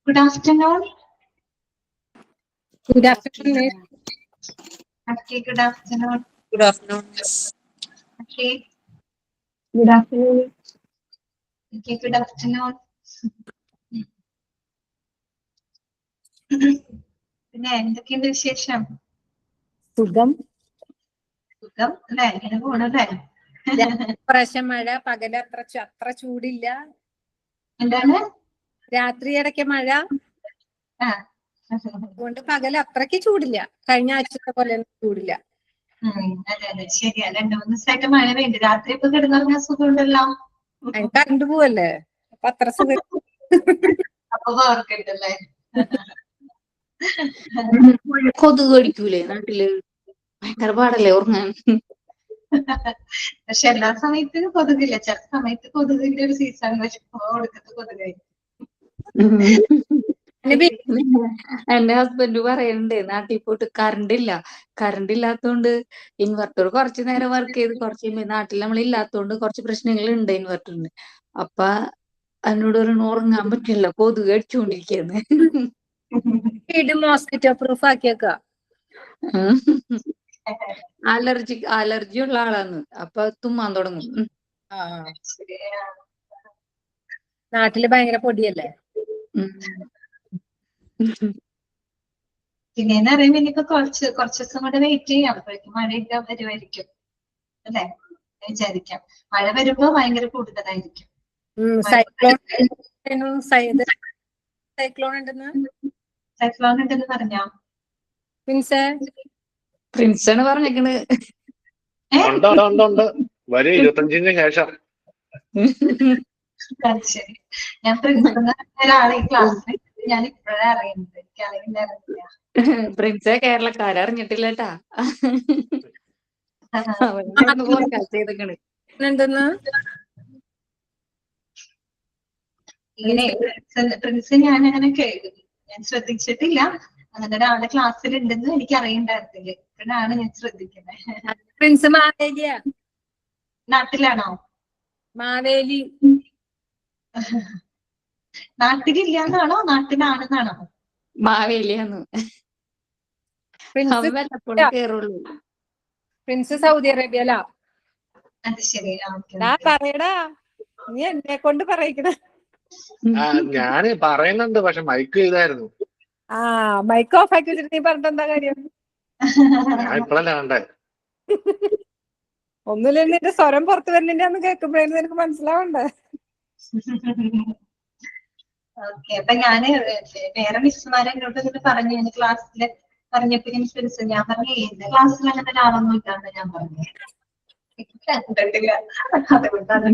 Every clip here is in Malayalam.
Good afternoon. Good afternoon. Okay, good afternoon. Good afternoon. Okay. Good afternoon. Okay, good afternoon. പിന്നെ എന്തൊക്കെയുണ്ട് വിശേഷം? സുഖം. സുഖം അല്ലേ? ഇങ്ങനെ പോണല്ലേ? പ്രാവശ്യം മഴ പകല് അത്ര ചൂടില്ല. എന്താണ്? രാത്രി ഇടയ്ക്ക് മഴ. അതുകൊണ്ട് പകല് അത്രയ്ക്ക് ചൂടില്ല. കഴിഞ്ഞ ആഴ്ചത്തെ പോലെ ചൂടില്ല. അതെ അതെ ശരിയാ. 2-3 ദിവസമായിട്ട് മഴ പെയ്യുണ്ട്. രാത്രി ഇപ്പൊ കിടന്നുറങ്ങാൻ സുഖമുണ്ടല്ലോ. കറണ്ട് പോവല്ലേ, അപ്പൊ അത്ര സുഖം. അപ്പൊ ഓർക്കണ്ടല്ലേ? കൊതുക് കടിക്കൂലേ നാട്ടില്? ഭയങ്കര പാടല്ലേ ഉറങ്ങാൻ? പക്ഷെ എല്ലാ സമയത്തും കൊതുകില്ല. ചില സമയത്ത് കൊതുകിന്റെ ഒരു സീസൺ കൊടുക്കത്ത് കൊതുകായി. എന്റെ ഹസ്ബൻഡ് പറയുന്നുണ്ട് നാട്ടിൽ പോയിട്ട് കറണ്ട് ഇല്ലാത്തോണ്ട് ഇൻവെർട്ടർ കുറച്ചു നേരം വർക്ക് ചെയ്ത് കുറച്ച് കഴിയുമ്പോ നാട്ടിൽ നമ്മൾ ഇല്ലാത്തോണ്ട് കുറച്ച് പ്രശ്നങ്ങൾ ഉണ്ട് ഇൻവെർട്ടറിന്. അപ്പൊ എന്നോട് ഉറങ്ങാൻ പറ്റില്ല, കൊതുക് അടിച്ചുകൊണ്ടിരിക്കുന്നു. വീട് മോസ്കിറ്റോ പ്രൂഫ് ആക്കിയേക്ക. അലർജി ഉള്ള ആളാണ്, അപ്പൊ തുമ്മാൻ തുടങ്ങും. നാട്ടില് ഭയങ്കര പൊടിയല്ലേ. പിന്നെന്ന് പറയുമ്പോ ഇനിയിപ്പോ കുറച്ച് ദിവസം കൂടെ വെയിറ്റ് ചെയ്യാം. അപ്പോഴേക്കും മഴയൊക്കെ വരുമായിരിക്കും അല്ലെ? വിചാരിക്കാം. മഴ വരുമ്പോ ഭയങ്കര കൂടുതലായിരിക്കും. സൈക്ലോൺ ഉണ്ടെന്ന് പറഞ്ഞോ? പ്രിൻസാണ് പറഞ്ഞേക്കണ്. ഉണ്ട്. വരും 25-ന് ശേഷം. ശരി. ഞാൻ പ്രിൻസ് ഒരാളെ ഈ ക്ലാസ്സിൽ ഞാൻ ഇപ്പോഴാണ് അറിയുന്നത്. എനിക്ക് അറിയില്ലായിരുന്നില്ല. പ്രിൻസെ കേരളക്കാരറിഞ്ഞിട്ടില്ലട്ടാ. ഇങ്ങനെ പ്രിൻസ് ഞാൻ ശ്രദ്ധിച്ചിട്ടില്ല. അങ്ങനെ ഒരാളെ ക്ലാസ്സിൽ ഉണ്ടെന്ന് എനിക്ക് അറിയണ്ടായിരുന്നില്ല. ഇപ്പോഴാണ് ഞാൻ ശ്രദ്ധിക്കുന്നത്. പ്രിൻസ് മാവേലിയാ. നാട്ടിലാണോ? മാവേലി. നാട്ടിലില്ലാന്നാണോ നാട്ടിലാണെന്നാണോ? മാവേലിയാന്ന്. കേറുള്ളൂ. പ്രിൻസ് സൗദി അറേബ്യയിലാ. അത് ശരി. പറയടാ, നീ എന്നെ കൊണ്ട് പറയിക്കണ. ഞാന് പറയുന്നുണ്ട്, പക്ഷെ മൈക്ക് ചെയ്തായിരുന്നു. മൈക്ക് ഓഫ് ആക്കി വെച്ചിട്ട് നീ പറഞ്ഞിട്ട് എന്താ കാര്യം? ഞാൻ ഇപ്പഴല്ലേ കണ്ടേ. ഒന്നുമില്ല, നിന്റെ സ്വരം പുറത്തു വരുന്നില്ല കേൾക്കുമ്പോഴേക്കും നിനക്ക് മനസ്സിലാവണ്ടേ? ഓക്കെ. അപ്പൊ ഞാന് വേറെ മിസ്സുമാരെ എന്നോട് ഇതിന് പറഞ്ഞു, ക്ലാസ്സില് പറഞ്ഞപ്പോ ഞാൻ പറഞ്ഞു ഏത് ക്ലാസ്സിൽ അങ്ങനെ ഒരാളൊന്നും ഇല്ലാന്ന് ഞാൻ പറഞ്ഞു. കണ്ടിട്ടില്ല, അതുകൊണ്ടാണ്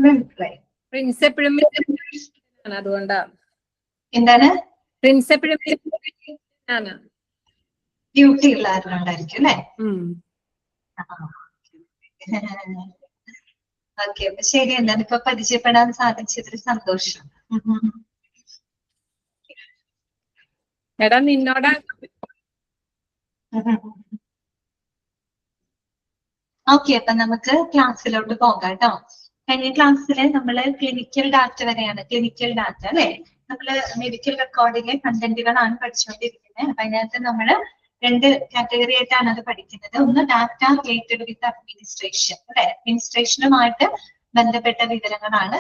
മനസ്സിലായി. പ്രിൻസ് എപ്പോഴും അതുകൊണ്ടാ. എന്താണ്? പ്രിൻസ് എപ്പോഴും ഡ്യൂട്ടി ഉള്ള ആരുണ്ടായിരിക്കും അല്ലെ? ഓക്കെ. അപ്പൊ ശരി, എന്താണ് ഇപ്പൊ പരിചയപ്പെടാൻ സാധിച്ചതിൽ സന്തോഷം. എടാ നിന്നോടാ. ഓക്കെ. അപ്പൊ നമുക്ക് ക്ലാസ്സിലോട്ട് പോകാം കേട്ടോ. കഴിഞ്ഞ ക്ലാസ്സിൽ നമ്മള് ക്ലിനിക്കൽ ഡാറ്റ വരെയാണ്. ക്ലിനിക്കൽ ഡാറ്റ അല്ലെ? നമ്മള് മെഡിക്കൽ റെക്കോർഡിലെ കണ്ടന്റുകളാണ് പഠിച്ചുകൊണ്ടിരിക്കുന്നത്. അപ്പൊ അതിനകത്ത് നമ്മള് 2 കാറ്റഗറി ആയിട്ടാണ് അത് പഠിക്കുന്നത്. ഒന്ന് ഡാറ്റ റിലേറ്റഡ് വിത്ത് അഡ്മിനിസ്ട്രേഷൻ അല്ലെ? അഡ്മിനിസ്ട്രേഷനുമായിട്ട് ബന്ധപ്പെട്ട വിവരങ്ങളാണ്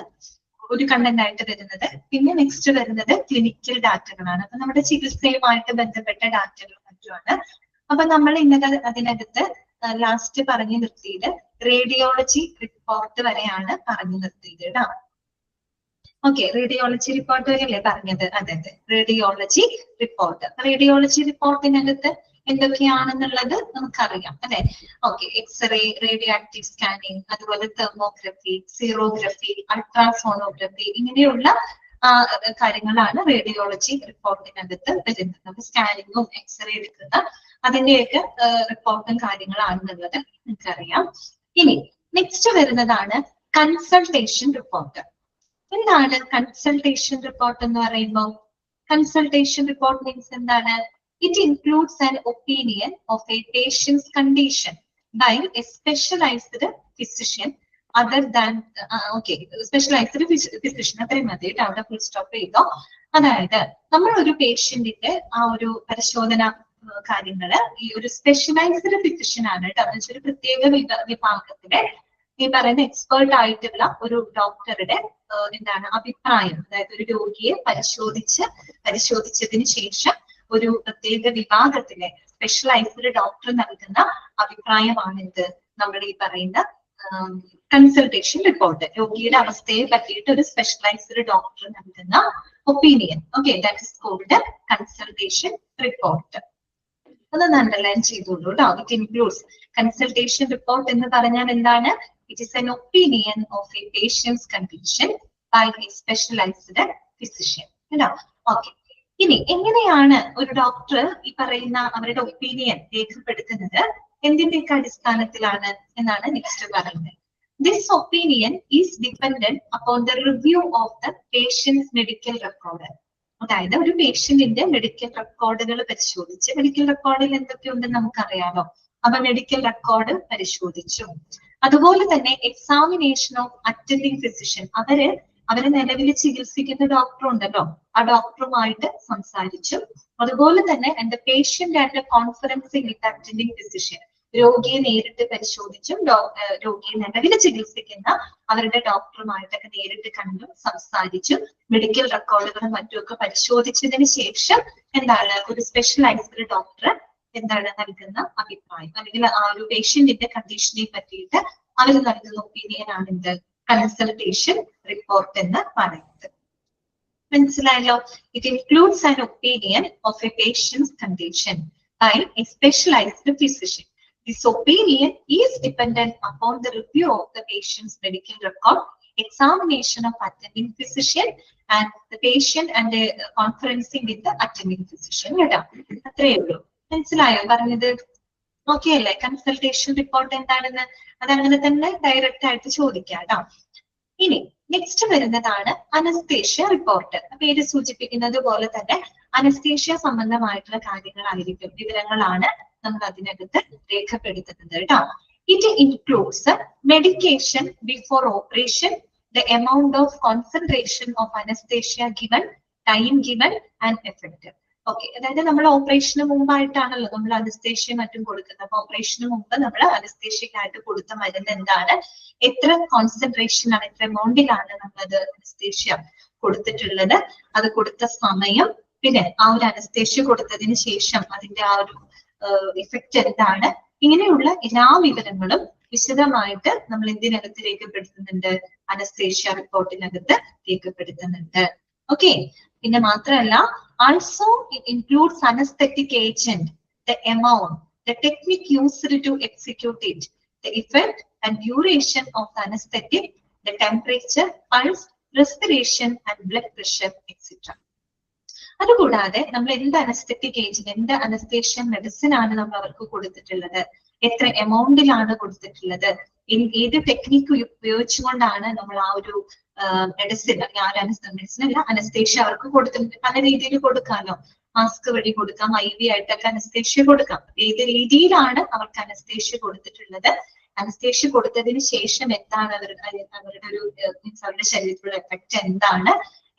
ഒരു കണ്ടന്റ് ആയിട്ട് വരുന്നത്. പിന്നെ നെക്സ്റ്റ് വരുന്നത് ക്ലിനിക്കൽ ഡാറ്റകളാണ്. അപ്പൊ നമ്മുടെ ചികിത്സയുമായിട്ട് ബന്ധപ്പെട്ട ഡാറ്റകളും മറ്റുമാണ്. അപ്പൊ നമ്മൾ ഇന്നത്തെ അതിനകത്ത് ലാസ്റ്റ് പറഞ്ഞു നിർത്തിയത് റേഡിയോളജി റിപ്പോർട്ട് വരെയാണ് പറഞ്ഞു നിർത്തിയത് കേട്ടോ. ഓക്കെ. റേഡിയോളജി റിപ്പോർട്ട് വരെയല്ലേ പറഞ്ഞത്? അതെ. Radiology report. റേഡിയോളജി റിപ്പോർട്ടിനകത്ത് എന്തൊക്കെയാണെന്നുള്ളത് നമുക്കറിയാം അല്ലെ? Okay. X-ray, radio active scanning, അതുപോലെ തെർമോഗ്രഫി, സീറോഗ്രഫി, അൾട്രാസോണോഗ്രഫി, ഇങ്ങനെയുള്ള കാര്യങ്ങളാണ് റേഡിയോളജി റിപ്പോർട്ടിനകത്ത് വരുന്നത്. അപ്പൊ സ്കാനിങ്ങും എക്സ്റേ എടുക്കുന്ന അതിന്റെയൊക്കെ റിപ്പോർട്ടും കാര്യങ്ങളാണെന്നുള്ളത് നമുക്കറിയാം. ഇനി നെക്സ്റ്റ് വരുന്നതാണ് കൺസൾട്ടേഷൻ റിപ്പോർട്ട്. എന്താണ് കൺസൾട്ടേഷൻ റിപ്പോർട്ട് എന്ന് പറയുമ്പോൾ? കൺസൾട്ടേഷൻ റിപ്പോർട്ട് മീൻസ് എന്താണ്? It includes an opinion of a patient's condition by a specialised physician other than specialised physician. അത്രയും മതി കേട്ടോ, അവിടെ ഫുൾ സ്റ്റോപ്പ് ചെയ്തോ. അതായത് നമ്മൾ ഒരു പേഷ്യന്റിന്റെ ആ ഒരു പരിശോധന കാര്യങ്ങള് ഈ ഒരു സ്പെഷ്യലൈസ്ഡ് ഫിസിഷ്യൻ ആണ് കേട്ടോ, എന്ന് വെച്ചാൽ ഒരു പ്രത്യേക വിഭാഗത്തിലെ ഈ പറയുന്ന എക്സ്പേർട്ട് ആയിട്ടുള്ള ഒരു ഡോക്ടറുടെ എന്താണ് അഭിപ്രായം, അതായത് ഒരു രോഗിയെ പരിശോധിച്ചതിന് ശേഷം ഒരു പ്രത്യേക വിഭാഗത്തിലെ സ്പെഷ്യലൈസ്ഡ് ഡോക്ടർ നൽകുന്ന അഭിപ്രായമാണ് ഇത് നമ്മൾ ഈ പറയുന്ന കൺസൾട്ടേഷൻ റിപ്പോർട്ട്. രോഗിയുടെ അവസ്ഥയെ പറ്റിയിട്ട് ഒരു സ്പെഷ്യലൈസ്ഡ് ഡോക്ടർ നൽകുന്ന opinion. Okay, that is called consultation report. അതൊന്ന് അണ്ടർലൈൻ ചെയ്തോളൂ കേട്ടോ. ഇറ്റ് ഇൻക്ലൂഡ്സ് കൺസൾട്ടേഷൻ റിപ്പോർട്ട് എന്ന് പറഞ്ഞാൽ എന്താണ്? It is an opinion of a patient's condition by a specialised physician കേട്ടോ. ഓക്കെ, ഇനി എങ്ങനെയാണ് ഒരു ഡോക്ടർ ഈ പറയുന്ന അവരുടെ ഒപ്പീനിയൻ രേഖപ്പെടുത്തുന്നത്? എന്തിന്റെയൊക്കെ അടിസ്ഥാനത്തിലാണ് എന്നാണ് നെക്സ്റ്റ് പറയുന്നത്. This opinion is dependent upon the review of the patient's medical record. അതായത് ഒരു പേഷ്യന്റിന്റെ മെഡിക്കൽ റെക്കോർഡുകൾ പരിശോധിച്ച്, മെഡിക്കൽ റെക്കോർഡിൽ എന്തൊക്കെയുണ്ടെന്ന് നമുക്കറിയാലോ, അപ്പൊ മെഡിക്കൽ റെക്കോർഡ് പരിശോധിച്ചു. അതുപോലെ തന്നെ എക്സാമിനേഷൻ ഓഫ് അറ്റൻഡിങ് ഫിസിഷ്യൻ, അവരെ നിലവിൽ ചികിത്സിക്കുന്ന ഡോക്ടർ ഉണ്ടല്ലോ, ആ ഡോക്ടറുമായിട്ട് സംസാരിച്ചു. അതുപോലെ തന്നെ and patient and conferencing with attending physician, രോഗിയെ നേരിട്ട് പരിശോധിച്ചും രോഗിയെ നിലവിൽ ചികിത്സിക്കുന്ന അവരുടെ ഡോക്ടറുമായിട്ടൊക്കെ നേരിട്ട് കണ്ടും സംസാരിച്ചും മെഡിക്കൽ റെക്കോർഡുകളും മറ്റുമൊക്കെ പരിശോധിച്ചതിന് ശേഷം എന്താണ് ഒരു സ്പെഷ്യലൈസ്ഡ് ഡോക്ടർ എന്താണ് നൽകുന്ന അഭിപ്രായം, അല്ലെങ്കിൽ ആ ഒരു പേഷ്യന്റിന്റെ കണ്ടീഷനെ പറ്റിയിട്ട് അവർ നൽകുന്ന ഒപ്പീനിയൻ ആണ് എന്ത് കൺസൾട്ടേഷൻ റിപ്പോർട്ട് എന്ന് പറയുന്നത്. മനസ്സിലായല്ലോ? It includes an opinion of a patient's condition by a specialised physician. This opinion is dependent upon the review of the patient's medical record, examination of attending physician, and the patient and the conferencing with the attending physician. കേട്ടോ, അത്രയേ ഉള്ളൂ. മനസ്സിലായോ പറഞ്ഞത്? ഓക്കെ അല്ലേ? കൺസൾട്ടേഷൻ റിപ്പോർട്ട് എന്താണെന്ന് അതങ്ങനെ തന്നെ ഡയറക്റ്റ് ആയിട്ട് ചോദിക്കാം കേട്ടോ. ഇനി നെക്സ്റ്റ് വരുന്നതാണ് അനസ്തേഷ്യ റിപ്പോർട്ട്. പേര് സൂചിപ്പിക്കുന്നത് പോലെ തന്നെ അനസ്തേഷ്യ സംബന്ധമായിട്ടുള്ള കാര്യങ്ങളായിരിക്കും, വിവരങ്ങളാണ് നമ്മൾ അതിനകത്ത് രേഖപ്പെടുത്തുന്നത് കേട്ടോ. It includes medication before operation, the amount of concentration of anaesthesia given, time given and effect. Okay, അതായത് നമ്മൾ ഓപ്പറേഷന് മുമ്പായിട്ടാണല്ലോ നമ്മൾ അനസ്തേഷ്യ മറ്റും കൊടുക്കുന്നത്. അപ്പൊ ഓപ്പറേഷന് മുമ്പ് നമ്മൾ അനസ്തേഷ്യക്കായിട്ട് കൊടുത്ത മരുന്ന് എന്താണ്, എത്ര കോൺസെൻട്രേഷൻ ആണ്, എത്ര എമൗണ്ടിലാണ് നമ്മളത് അനസ്തേഷ്യ കൊടുത്തിട്ടുള്ളത്, അത് കൊടുത്ത സമയം, പിന്നെ ആ ഒരു അനസ്തേഷ്യ കൊടുത്തതിന് ശേഷം അതിന്റെ ആ ഒരു ഇഫക്റ്റ് എന്താണ്, ഇങ്ങനെയുള്ള എല്ലാ വിവരങ്ങളും വിശദമായിട്ട് നമ്മൾ എന്തിനകത്ത് രേഖപ്പെടുത്തുന്നുണ്ട്, അനസ്തേഷ്യ റിപ്പോർട്ടിനകത്ത് രേഖപ്പെടുത്തുന്നുണ്ട്. ഓക്കെ, പിന്നെ മാത്രമല്ല also it includes anaesthetic agent, the amount, the technique used to execute it, the effect and duration of the anaesthetic, the temperature, pulse, respiration and blood pressure etcetera. അതുകൂടാതെ നമ്മൾ എന്ത് അനസ്തെറ്റിക് ഏജന്റ്, എന്ത് അനസ്തേഷ്യ മെഡിസിൻ ആണ് നമ്മൾ അവർക്ക് കൊടുത്തിട്ടുള്ളത്, എത്ര എമൗണ്ടിലാണ് കൊടുത്തിട്ടുള്ളത്, ഏത് ടെക്നിക്ക് ഉപയോഗിച്ചുകൊണ്ടാണ് നമ്മൾ ആ ഒരു മെഡിസിൻ അല്ല അനസ്തേഷ്യ അവർക്ക് കൊടുത്തിട്ടുണ്ട്. പല രീതിയിൽ കൊടുക്കാമല്ലോ, മാസ്ക് വഴി കൊടുക്കാം, IV ആയിട്ടൊക്കെ അനസ്തേഷ്യ കൊടുക്കാം. ഏത് രീതിയിലാണ് അവർക്ക് അനസ്തേഷ്യ കൊടുത്തിട്ടുള്ളത്, അനസ്തേഷ്യ കൊടുത്തതിന് ശേഷം എന്താണ് അവരുടെ ഒരു മീൻസ് അവരുടെ ശരീരത്തിലുള്ള എഫക്റ്റ് എന്താണ്,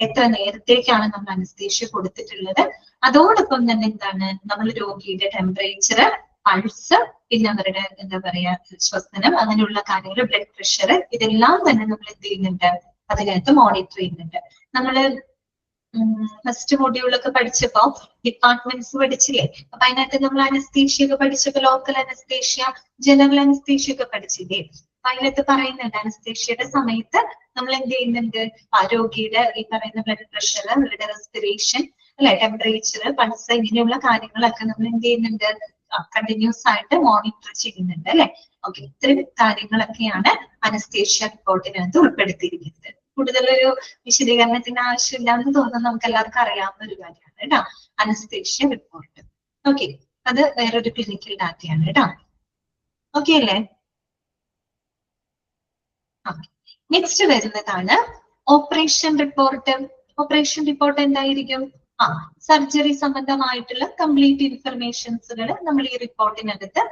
എത്ര നേരത്തേക്കാണ് നമ്മൾ അനസ്തേഷ്യ കൊടുത്തിട്ടുള്ളത്, അതോടൊപ്പം തന്നെ എന്താണ് നമ്മൾ രോഗിയുടെ ടെമ്പറേച്ചർ, പൾസ്, പിന്നെ അവരുടെ എന്താ പറയാ ശ്വസനം, അങ്ങനെയുള്ള കാര്യങ്ങൾ, ബ്ലഡ് പ്രഷർ, ഇതെല്ലാം തന്നെ നമ്മൾ എന്ത് ചെയ്യുന്നുണ്ട്, അതിനകത്ത് മോണിറ്റർ ചെയ്യുന്നുണ്ട്. നമ്മള് ഫസ്റ്റ് മൊഡ്യൂളൊക്കെ പഠിച്ചപ്പോ ഡിപ്പാർട്ട്മെന്റ്സ് പഠിച്ചില്ലേ, അപ്പൊ അതിനകത്ത് നമ്മൾ അനസ്തേഷ്യ ഒക്കെ പഠിച്ചപ്പോ ലോക്കൽ അനസ്തേഷ്യ, ജനറൽ അനസ്തേഷ്യ ഒക്കെ പഠിച്ചില്ലേ. അപ്പൊ അതിനകത്ത് പറയുന്നുണ്ട് അനസ്തേഷ്യയുടെ സമയത്ത് നമ്മൾ എന്ത് ചെയ്യുന്നുണ്ട്, രോഗിയുടെ ഈ പറയുന്ന ബ്ലഡ് പ്രഷർ, അവരുടെ റെസ്പിറേഷൻ അല്ലെ, ടെമ്പറേച്ചർ, പൾസ്, ഇങ്ങനെയുള്ള കാര്യങ്ങളൊക്കെ നമ്മൾ എന്ത് ചെയ്യുന്നുണ്ട്, കണ്ടിന്യൂസ് ആയിട്ട് മോണിറ്റർ ചെയ്യുന്നുണ്ട് അല്ലെ. ഓക്കെ, ഇത്രയും കാര്യങ്ങളൊക്കെയാണ് അനസ്തേഷ്യ റിപ്പോർട്ടിനകത്ത് ഉൾപ്പെടുത്തിയിരിക്കുന്നത്. കൂടുതലൊരു വിശദീകരണത്തിന് ആവശ്യമില്ല എന്ന് തോന്നുന്നു, നമുക്ക് എല്ലാവർക്കും അറിയാവുന്ന ഒരു കാര്യമാണ് കേട്ടോ അനസ്തേഷ്യ റിപ്പോർട്ട്. ഓക്കെ, അത് വേറൊരു ക്ലിനിക്കൽ ഡാറ്റയാണ് കേട്ടോ. ഓക്കെ അല്ലേ? നെക്സ്റ്റ് വരുന്നതാണ് ഓപ്പറേഷൻ റിപ്പോർട്ട്. ഓപ്പറേഷൻ റിപ്പോർട്ട് എന്തായിരിക്കും? സർജറി സംബന്ധമായിട്ടുള്ള കംപ്ലീറ്റ് ഇൻഫർമേഷൻസുകൾ നമ്മൾ ഈ റിപ്പോർട്ടിനകത്ത്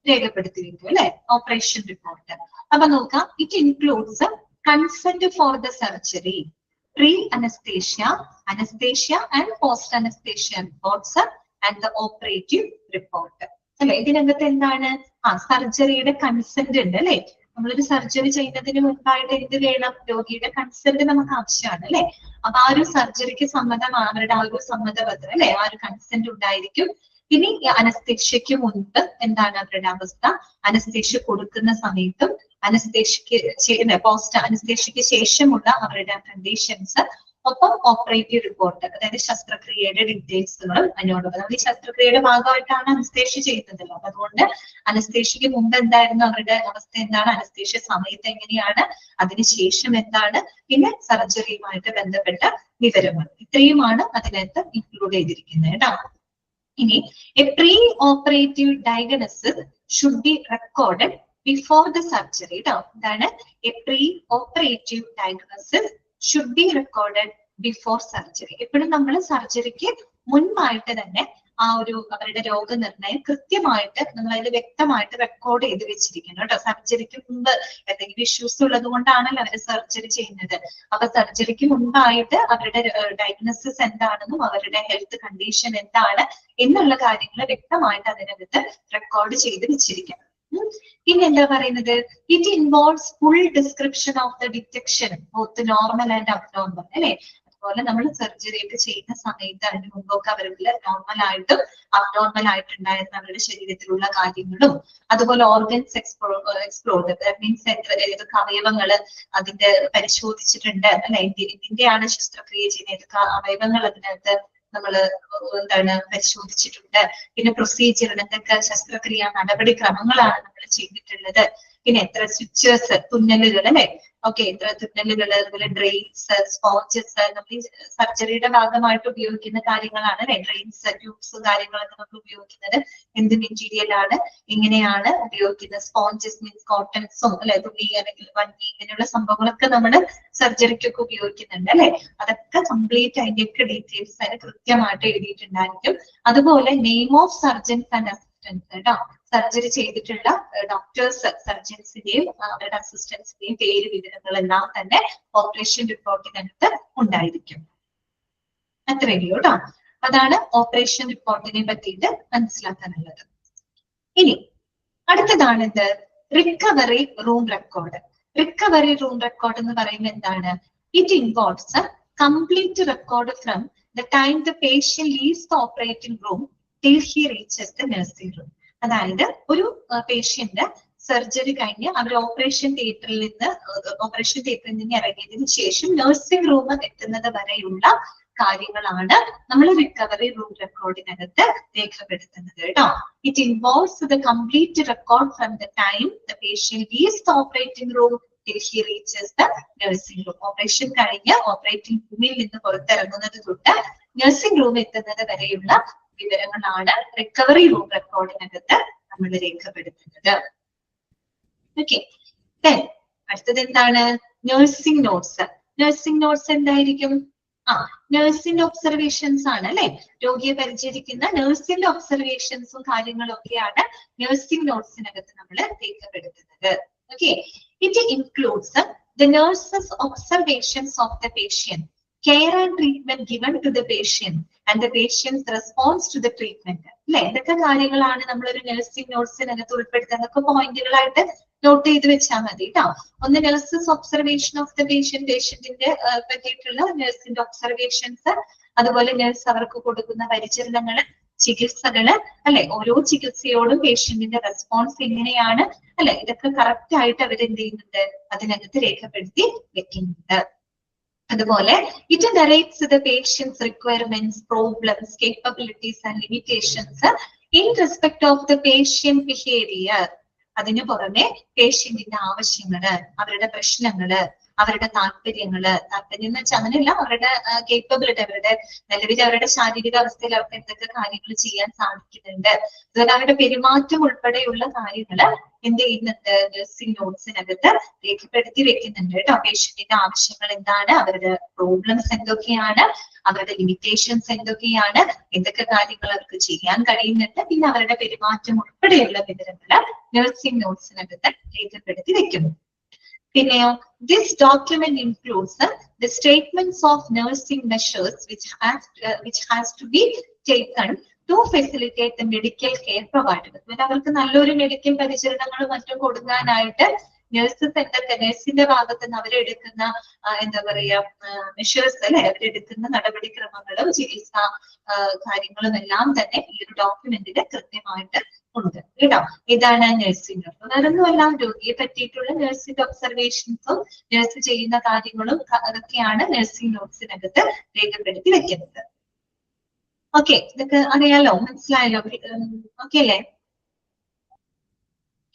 രേഖപ്പെടുത്തി വെക്കും അല്ലെ, ഓപ്പറേഷൻ റിപ്പോർട്ട്. അപ്പൊ നോക്കാം, it includes consent for the surgery, pre anaesthesia, anaesthesia and post anaesthesia reports and the operative report അല്ലെ. ഇതിനകത്ത് എന്താണ്, സർജറിയുടെ കൺസെന്റ് ഉണ്ട് അല്ലെ. നമ്മളൊരു സർജറി ചെയ്യുന്നതിന് മുൻപായിട്ട് എന്ത് വേണം, രോഗിയുടെ കൺസെന്റ് നമുക്ക് ആവശ്യമാണ് അല്ലെ. അപ്പൊ ആ ഒരു സർജറിക്ക് അവരുടെ ആ ഒരു സമ്മതപത്രം അല്ലെ, ആ ഒരു കൺസെന്റ് ഉണ്ടായിരിക്കും. ഇനി അനസ്തേഷ്യക്ക് മുൻപ് എന്താണ് അവരുടെ അവസ്ഥ, അനസ്തേഷ്യ കൊടുക്കുന്ന സമയത്തും അനസ്തേഷ്യക്ക് പോസ്റ്റ് അനസ്തേഷ്യക്ക് ശേഷമുള്ള അവരുടെ കണ്ടീഷൻസ്, ഒപ്പം ഓപ്പറേറ്റീവ് റിപ്പോർട്ട്, അതായത് ശസ്ത്രക്രിയയുടെ ഡീറ്റെയിൽസുകളും അതിനോടൊപ്പം. നമ്മൾ ഈ ശസ്ത്രക്രിയയുടെ ഭാഗമായിട്ടാണ് അനസ്തേഷ്യ ചെയ്യുന്നതല്ലോ, അപ്പൊ അതുകൊണ്ട് അനസ്തേഷ്യക്ക് മുമ്പ് എന്തായിരുന്നു അവരുടെ അവസ്ഥ എന്താണ്, അനസ്തേഷ്യ സമയത്ത് എങ്ങനെയാണ്, അതിനുശേഷം എന്താണ്, പിന്നെ സർജറിയുമായിട്ട് ബന്ധപ്പെട്ട വിവരങ്ങൾ, ഇത്രയുമാണ് അതിനകത്ത് ഇൻക്ലൂഡ് ചെയ്തിരിക്കുന്നത് കേട്ടോ. ഇനി A pre operative diagnosis should be recorded before the surgery കേട്ടോ. എന്താണ്, A pre operative diagnosis should be recorded before surgery. എപ്പോഴും നമ്മൾ സർജറിക്ക് മുൻപായിട്ട് തന്നെ ആ ഒരു അവരുടെ രോഗനിർണയം കൃത്യമായിട്ട് നമ്മൾ അതിൽ വ്യക്തമായിട്ട് റെക്കോർഡ് ചെയ്ത് വെച്ചിരിക്കണം കേട്ടോ. സർജറിക്ക് മുമ്പ് എന്തെങ്കിലും ഇഷ്യൂസ് ഉള്ളത് കൊണ്ടാണല്ലോ അവർ സർജറി ചെയ്യുന്നത്. അപ്പൊ സർജറിക്ക് മുൻപായിട്ട് അവരുടെ ഡയഗ്നോസിസ് എന്താണെന്നും അവരുടെ ഹെൽത്ത് കണ്ടീഷൻ എന്താണ് എന്നുള്ള കാര്യങ്ങൾ വ്യക്തമായിട്ട് അതിനകത്ത് റെക്കോർഡ് ചെയ്ത് വെച്ചിരിക്കണം. പിന്നെ എന്താ പറയുന്നത്, it involves full description of the detection both normal and abnormal അല്ലെ. അതുപോലെ നമ്മൾ സർജറി ഒക്കെ ചെയ്യുന്ന സമയത്ത് അതിന് മുമ്പൊക്കെ അവരുടെ നോർമൽ ആയിട്ടും അബ്നോർമൽ ആയിട്ടുണ്ടായിരുന്ന അവരുടെ ശരീരത്തിലുള്ള കാര്യങ്ങളും, അതുപോലെ ഓർഗൻസ് എക്സ്പ്ലോർഡ് മീൻസ് ഏതൊക്കെ അവയവങ്ങള് അതിന്റെ പരിശോധിച്ചിട്ടുണ്ട് അല്ലെ, ഇതിന്റെയാണ് ശസ്ത്രക്രിയ ചെയ്യുന്ന ഏതൊക്കെ അവയവങ്ങൾ അതിനകത്ത് നമ്മള് എന്താണ് പരിശോധിച്ചിട്ടുണ്ട്, പിന്നെ പ്രൊസീജിയർ എന്തൊക്കെ ശസ്ത്രക്രിയ നടപടിക്രമങ്ങളാണ് നമ്മൾ ചെയ്തിട്ടുള്ളത്, പിന്നെ എത്ര സ്വിച്ചേഴ്സ് തുന്നലുകൾ അല്ലെ, ഓക്കെ എത്ര തുന്നലുകൾ, അതുപോലെ ഡ്രെയിൻസ്, സ്പോഞ്ചസ്, നമ്മൾ ഈ സർജറിയുടെ ഭാഗമായിട്ട് ഉപയോഗിക്കുന്ന കാര്യങ്ങളാണ് അല്ലെ, ഡ്രെയിൻസ്, ട്യൂബ്സ് കാര്യങ്ങളൊക്കെ നമ്മൾ ഉപയോഗിക്കുന്നത് എന്ത് മെറ്റീരിയൽ ആണ്, എങ്ങനെയാണ് ഉപയോഗിക്കുന്നത്, സ്പോഞ്ചസ് മീൻസ് കോട്ടൺസും അല്ലെ, തുണി അല്ലെങ്കിൽ വണ്ടി ഇങ്ങനെയുള്ള സംഭവങ്ങളൊക്കെ നമ്മൾ സർജറിക്കൊക്കെ ഉപയോഗിക്കുന്നുണ്ട് അല്ലെ. അതൊക്കെ കംപ്ലീറ്റ് അതിന്റെയൊക്കെ ഡീറ്റെയിൽസ് അതിന് കൃത്യമായിട്ട് എഴുതിയിട്ടുണ്ടായിരിക്കും. അതുപോലെ name of surgeons and assistance കേട്ടോ, സർജറി ചെയ്തിട്ടുള്ള ഡോക്ടേഴ്സ്, സർജൻസിന്റെയും അവരുടെ അസിസ്റ്റൻസിന്റെയും പേര് വിവരങ്ങളെല്ലാം തന്നെ ഓപ്പറേഷൻ റിപ്പോർട്ടിനകത്ത് ഉണ്ടായിരിക്കും. അത്രയേ ഉള്ളൂ കേട്ടോ. അതാണ് ഓപ്പറേഷൻ റിപ്പോർട്ടിനെ പറ്റിയിട്ട് മനസ്സിലാക്കാനുള്ളത്. ഇനി അടുത്തതാണ് ഇത് recovery room record. Recovery room record എന്ന് പറയുന്നത് എന്താണ്, it involves complete record from the time the patient leaves the operating room till he reaches the nursing room. അതായത് ഒരു പേഷ്യന്റ് സർജറി കഴിഞ്ഞ് അവർ ഓപ്പറേഷൻ തിയേറ്ററിൽ നിന്ന് ഇറങ്ങിയതിനു ശേഷം നഴ്സിംഗ് റൂം എത്തുന്നത് വരെയുള്ള കാര്യങ്ങളാണ് നമ്മൾ റിക്കവറി റൂം റെക്കോർഡിനകത്ത് രേഖപ്പെടുത്തുന്നത് കേട്ടോ. It involves the complete record from the time the patient leaves the operating room till he reaches the nursing room. Operation കഴിഞ്ഞ് ഓപ്പറേറ്റിംഗ് റൂമിൽ നിന്ന് പുറത്തിറങ്ങുന്നത് തൊട്ട് നഴ്സിംഗ് റൂം എത്തുന്നത് വരെയുള്ള വിവരങ്ങളാണ് റിക്കവറി റൂം റെക്കോർഡിനകത്ത് നമ്മൾ രേഖപ്പെടുത്തുന്നത്. ഓക്കെ, അടുത്തത് എന്താണ്, നഴ്സിംഗ് നോട്ട്സ്. നഴ്സിംഗ് നോട്ട്സ് എന്തായിരിക്കും, നഴ്സിംഗ് ഒബ്സർവേഷൻസ് ആണ് അല്ലെ. രോഗിയെ പരിചരിക്കുന്ന നഴ്സിംഗ് ഒബ്സർവേഷൻസും കാര്യങ്ങളും ഒക്കെയാണ് നഴ്സിംഗ് നോട്ട്സിനകത്ത് നമ്മൾ രേഖപ്പെടുത്തുന്നത്. Okay, it includes the nurses observations of the patient, care and treatment given to the patient and the patient's response to the treatment അല്ലെ. ഇതൊക്കെ കാര്യങ്ങളാണ് നമ്മളൊരു നഴ്സിംഗ് നോട്ട്സിനകത്ത് ഉൾപ്പെടുത്തുന്ന പോയിന്റുകളായിട്ട് നോട്ട് ചെയ്ത് വെച്ചാൽ മതി കേട്ടോ. ഒന്ന് നഴ്സസ് ഒബ്സർവേഷൻ ഓഫ് ദ പേഷ്യന്റിന്റെ പറ്റിയിട്ടുള്ള നഴ്സിന്റെ ഒബ്സർവേഷൻസ്, അതുപോലെ നഴ്സ് അവർക്ക് കൊടുക്കുന്ന പരിചരണങ്ങള്, ചികിത്സകള് അല്ലെ, ഓരോ ചികിത്സയോടും പേഷ്യന്റിന്റെ റെസ്പോൺസ് എങ്ങനെയാണ് അല്ലെ, ഇതൊക്കെ കറക്റ്റ് ആയിട്ട് അവരെന്ത് ചെയ്യുന്നുണ്ട്, അതിനകത്ത് രേഖപ്പെടുത്തി വെക്കുന്നുണ്ട്. അതുപോലെ it narrates the patients requirements, problems, capabilities and limitations in respect of the patient behaviour. അതിനു പുറമെ പേഷ്യന്റിന്റെ ആവശ്യങ്ങള്, അവരുടെ പ്രശ്നങ്ങള്, അവരുടെ താല്പര്യം എന്ന് വെച്ചാൽ അങ്ങനെയല്ല, അവരുടെ കേപ്പബിലിറ്റി, അവരുടെ നിലവിൽ അവരുടെ ശാരീരിക അവസ്ഥയിൽ അവർക്ക് എന്തൊക്കെ കാര്യങ്ങൾ ചെയ്യാൻ സാധിക്കുന്നുണ്ട്, അതുപോലെ അവരുടെ പെരുമാറ്റം ഉൾപ്പെടെയുള്ള കാര്യങ്ങൾ എന്ത് ചെയ്യുന്നുണ്ട്, നഴ്സിംഗ് നോട്ട്സിനകത്ത് രേഖപ്പെടുത്തി വെക്കുന്നുണ്ട് കേട്ടോ. പേഷ്യന്റിന്റെ ആവശ്യങ്ങൾ എന്താണ്, അവരുടെ പ്രോബ്ലംസ് എന്തൊക്കെയാണ്, അവരുടെ ലിമിറ്റേഷൻസ് എന്തൊക്കെയാണ്, എന്തൊക്കെ കാര്യങ്ങൾ അവർക്ക് ചെയ്യാൻ കഴിയുന്നുണ്ട്, പിന്നെ അവരുടെ പെരുമാറ്റം ഉൾപ്പെടെയുള്ള വിവരങ്ങൾ നഴ്സിംഗ് നോട്ട്സിനകത്ത് രേഖപ്പെടുത്തി വെക്കുന്നു. പിന്നെയോ, this document includes the statements of nursing measures which has to be taken to facilitate the medical care provided. അവർക്ക് നല്ലൊരു മെഡിക്കൽ പരിചരണങ്ങളും മറ്റും കൊടുക്കാനായിട്ട് നഴ്സിന്റെ ഭാഗത്ത് നിന്ന് അവരെടുക്കുന്ന എന്താ പറയാ മെഷേഴ്സ് അല്ലെ, അവരെടുക്കുന്ന നടപടിക്രമങ്ങളും ചികിത്സാ കാര്യങ്ങളും എല്ലാം തന്നെ ഈ ഒരു ഡോക്യുമെന്റിൽ കൃത്യമായിട്ട് ഉണ്ട് കേട്ടോ. ഇതാണ് നഴ്സിംഗ് നോട്ട്. വേറൊന്നുമല്ല, രോഗിയെ പറ്റിയിട്ടുള്ള നഴ്സിംഗ് ഒബ്സർവേഷൻസും നഴ്സ് ചെയ്യുന്ന കാര്യങ്ങളും അതൊക്കെയാണ് നഴ്സിംഗ് നോട്ട്സിനകത്ത് രേഖപ്പെടുത്തി വെക്കുന്നത്. ഓക്കെ, ഇതൊക്കെ അറിയാലോ, മനസ്സിലായല്ലോ? ഓക്കെ അല്ലേ?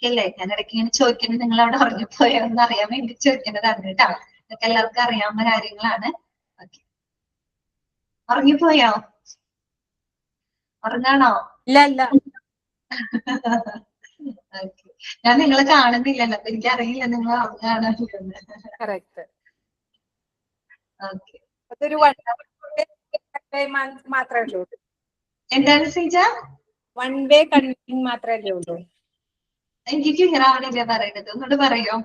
അല്ലേ, ഞാൻ ഇടയ്ക്ക് ഇങ്ങനെ ചോദിക്കുന്നത് നിങ്ങൾ അവിടെ ഉറങ്ങിപ്പോയോ എന്ന് അറിയാൻ വേണ്ടി ചോദിക്കുന്നതാണ് കേട്ടോ. ഇതൊക്കെ എല്ലാവർക്കും അറിയാവുന്ന കാര്യങ്ങളാണ്. ഓക്കെ, ഉറങ്ങിപ്പോയോ? ഉറങ്ങാണോ? ഇല്ല. ഓക്കെ, ഞാൻ നിങ്ങളെ കാണുന്നില്ലല്ലോ, അപ്പൊ എനിക്ക് അറിയില്ല നിങ്ങൾ ഉറങ്ങാണോ. കറക്റ്റ്. ഓക്കെ, അതൊരു മാത്രമല്ലേ ഉള്ളൂ. എന്താണ് സീജ? 1 വേ കൺവീനിങ് മാത്രമല്ലേ ഉള്ളൂ. എനിക്ക് ക്ലിയർ ആവണില്ല പറയുന്നത്, ഒന്നുകൂടെ പറയോ?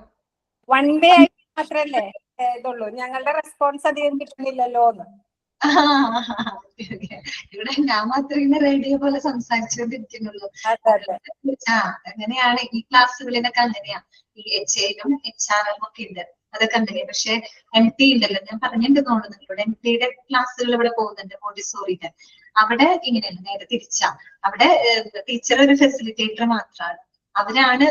1 വേ ആയിട്ട് മാത്രല്ലേ ഇതുള്ളൂ, ഞങ്ങളുടെ റെസ്പോൺസ് അധികം കിട്ടുന്നില്ലല്ലോ എന്ന്. ഇവിടെ ഞാൻ മാത്രമേ ഇങ്ങനെ റേഡിയോ പോലെ സംസാരിച്ചുകൊണ്ടിരിക്കുന്നുള്ളൂ. അങ്ങനെയാണ് ഈ ക്ലാസ്സുകളിലൊക്കെ അങ്ങനെയാ. ഈ HAലും HRM ഒക്കെ ഉണ്ട്, അതൊക്കെ ഉണ്ടെങ്കിൽ. പക്ഷെ MT ഉണ്ടല്ലോ, ഞാൻ പറഞ്ഞിട്ട് തോന്നുന്നു നിങ്ങളോട്, MTയുടെ ക്ലാസ്സുകൾ ഇവിടെ പോകുന്നുണ്ട് മോണ്ടിസോറിയുടെ. അവിടെ ഇങ്ങനെയല്ല, നേരെ തിരിച്ചാ. അവിടെ ടീച്ചർ ഒരു ഫെസിലിറ്റേറ്റർ മാത്രമാണ്, അവരാണ്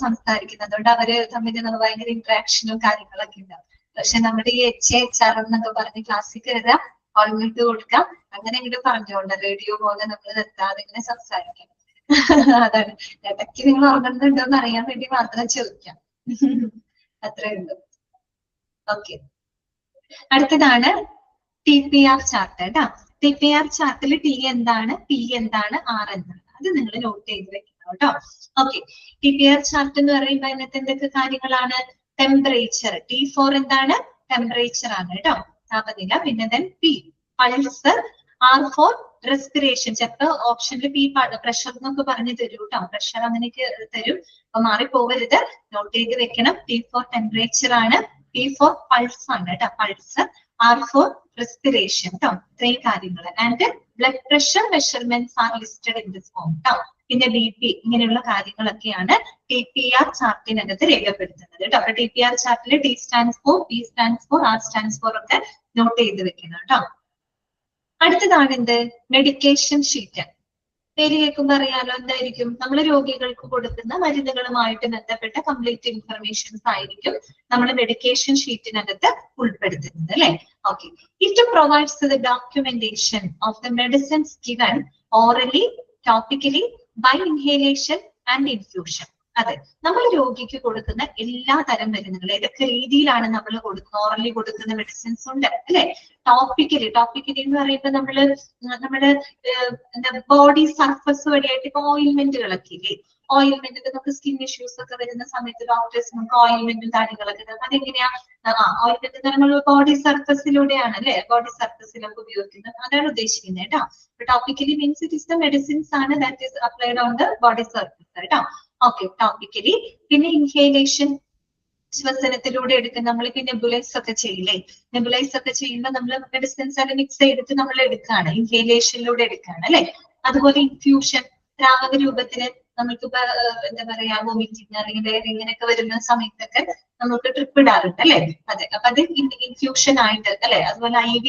സംസാരിക്കുന്നത്. അതുകൊണ്ട് അവര് തമ്മിൽ ഭയങ്കര ഇന്ററാക്ഷനും കാര്യങ്ങളൊക്കെ ഉണ്ടാവും. പക്ഷെ നമ്മുടെ ഈ HR എന്നൊക്കെ പറഞ്ഞ് ക്ലാസ്സിൽ കയറുക, ഓൾമിട്ട് കൊടുക്കാം, അങ്ങനെ ഇങ്ങോട്ട് പറഞ്ഞുകൊണ്ട് റേഡിയോ പോലെ നമ്മൾ നിർത്താതെ ഇങ്ങനെ സംസാരിക്കാം. അതാണ്, ഇടയ്ക്ക് നിങ്ങൾ ഓർമ്മയുണ്ടോ എന്ന് അറിയാൻ വേണ്ടി മാത്രം ചോദിക്കാം. അത്രേ ഉള്ളൂ. ഓക്കെ, അടുത്തതാണ് TPR ചാർട്ട് കേട്ടോ. TPR ചാർട്ടിൽ T എന്താണ്, P എന്താണ്, R എന്താണ്, അത് നിങ്ങൾ നോട്ട് ചെയ്ത് വെക്കണം കേട്ടോ. ഓക്കെ, TPR ചാർട്ട് എന്ന് പറയുമ്പോൾ അതിനകത്ത് എന്തൊക്കെ കാര്യങ്ങളാണ്? ടെമ്പറേച്ചർ, T4 എന്താണ്, ടെമ്പറേച്ചർ ആണ് കേട്ടോ, താപനില. പിന്നെ P പൾസ്, R4 റെസ്പിറേഷൻ. ചിലപ്പോ ഓപ്ഷനിൽ P പ്രഷർ എന്നൊക്കെ പറഞ്ഞു തരും കേട്ടോ, പ്രഷർ അങ്ങനെയൊക്കെ തരും, അപ്പൊ മാറിപ്പോകരുത്, നോട്ട് ചെയ്ത് വെക്കണം. T4 ടെമ്പറേച്ചർ ആണ്, P4 പൾസ് ആണ് കേട്ടോ, പൾസ്. R4 റെസ്പിറേഷൻ കേട്ടോ, ഇത്രയും കാര്യങ്ങൾ. And blood pressure measurements R listed in this form കേട്ടോ. പിന്നെ BP, ഇങ്ങനെയുള്ള കാര്യങ്ങളൊക്കെയാണ് TPR ചാർട്ടിനകത്ത് രേഖപ്പെടുത്തുന്നത് കേട്ടോ. അപ്പൊ TPR ചാർട്ടിൽ T stands for, P stands for, R stands for ഒക്കെ നോട്ട് ചെയ്ത് വെക്കണം കേട്ടോ. അടുത്തതാണ് എന്ത്, മെഡിക്കേഷൻ ഷീറ്റ്. പേര് കേൾക്കുമ്പോൾ അറിയാലോ എന്തായിരിക്കും, നമ്മൾ രോഗികൾക്ക് കൊടുക്കുന്ന മരുന്നുകളുമായിട്ട് ബന്ധപ്പെട്ട കംപ്ലീറ്റ് ഇൻഫർമേഷൻസ് ആയിരിക്കും നമ്മൾ മെഡിക്കേഷൻ ഷീറ്റിനകത്ത് ഉൾപ്പെടുത്തുന്നത് അല്ലെ. Okay, it provides the documentation of the medicines given orally, topically, by inhalation and infusion. അതെ, നമ്മൾ രോഗിക്ക് കൊടുക്കുന്ന എല്ലാ തരം മരുന്നുകളും ഏതൊക്കെ രീതിയിലാണ് നമ്മൾ കൊടുക്കുന്നത്. ഓറലി കൊടുക്കുന്ന മെഡിസിൻസ് ഉണ്ട് അല്ലെ, ടോപ്പിക്കലി എന്ന് പറയുമ്പോൾ നമ്മുടെ ബോഡി സർഫസ് വഴിയായിട്ട് ഇപ്പൊ ഓയിൽമെന്റുകളൊക്കെ ഇല്ലേ, ഓയിൽമെന്റ് നമുക്ക് സ്കിൻ ഇഷ്യൂസ് ഒക്കെ വരുന്ന സമയത്ത് ഡോക്ടേഴ്സ് നമുക്ക് ഓയിൽമെന്റും കാര്യങ്ങളൊക്കെ തരും. അതെങ്ങനെയാ, ഓയിൽമെന്റ് നമ്മൾ ബോഡി സർഫസിലൂടെയാണ് അല്ലെ, ബോഡി സർഫസിലൊക്കെ ഉപയോഗിക്കുന്നത്, അതാണ് ഉദ്ദേശിക്കുന്നത് കേട്ടോ. Topically means it is the medicines ആണ് that is applied on the body surface കേട്ടോ. Okay, topically. പിന്നെ ഇൻഹേലേഷൻ, ശ്വസനത്തിലൂടെ എടുക്കുന്ന നമ്മളിപ്പോ നെബുലൈസ് ഒക്കെ ചെയ്യില്ലേ, നെബുലൈസ് ഒക്കെ ചെയ്യുമ്പോൾ നമ്മൾ മെഡിസിൻസ് അത് മിക്സ് ചെയ്തിട്ട് നമ്മൾ എടുക്കുകയാണ്, ഇൻഹേലേഷനിലൂടെ എടുക്കുകയാണ് അല്ലെ. അതുപോലെ ഇൻഫ്യൂഷൻ, ദ്രാവക രൂപത്തിന് നമുക്കിപ്പോ എന്താ പറയാ വോമിറ്റിങ് അല്ലെങ്കിൽ വേറെ ഇങ്ങനെയൊക്കെ വരുന്ന സമയത്തൊക്കെ നമുക്ക് ട്രിപ്പ് ഇടാറുണ്ട് അല്ലെ. അതെ, അപ്പൊ അത് ഇൻഫ്യൂഷൻ ആയിട്ട് അല്ലെ. അതുപോലെ IV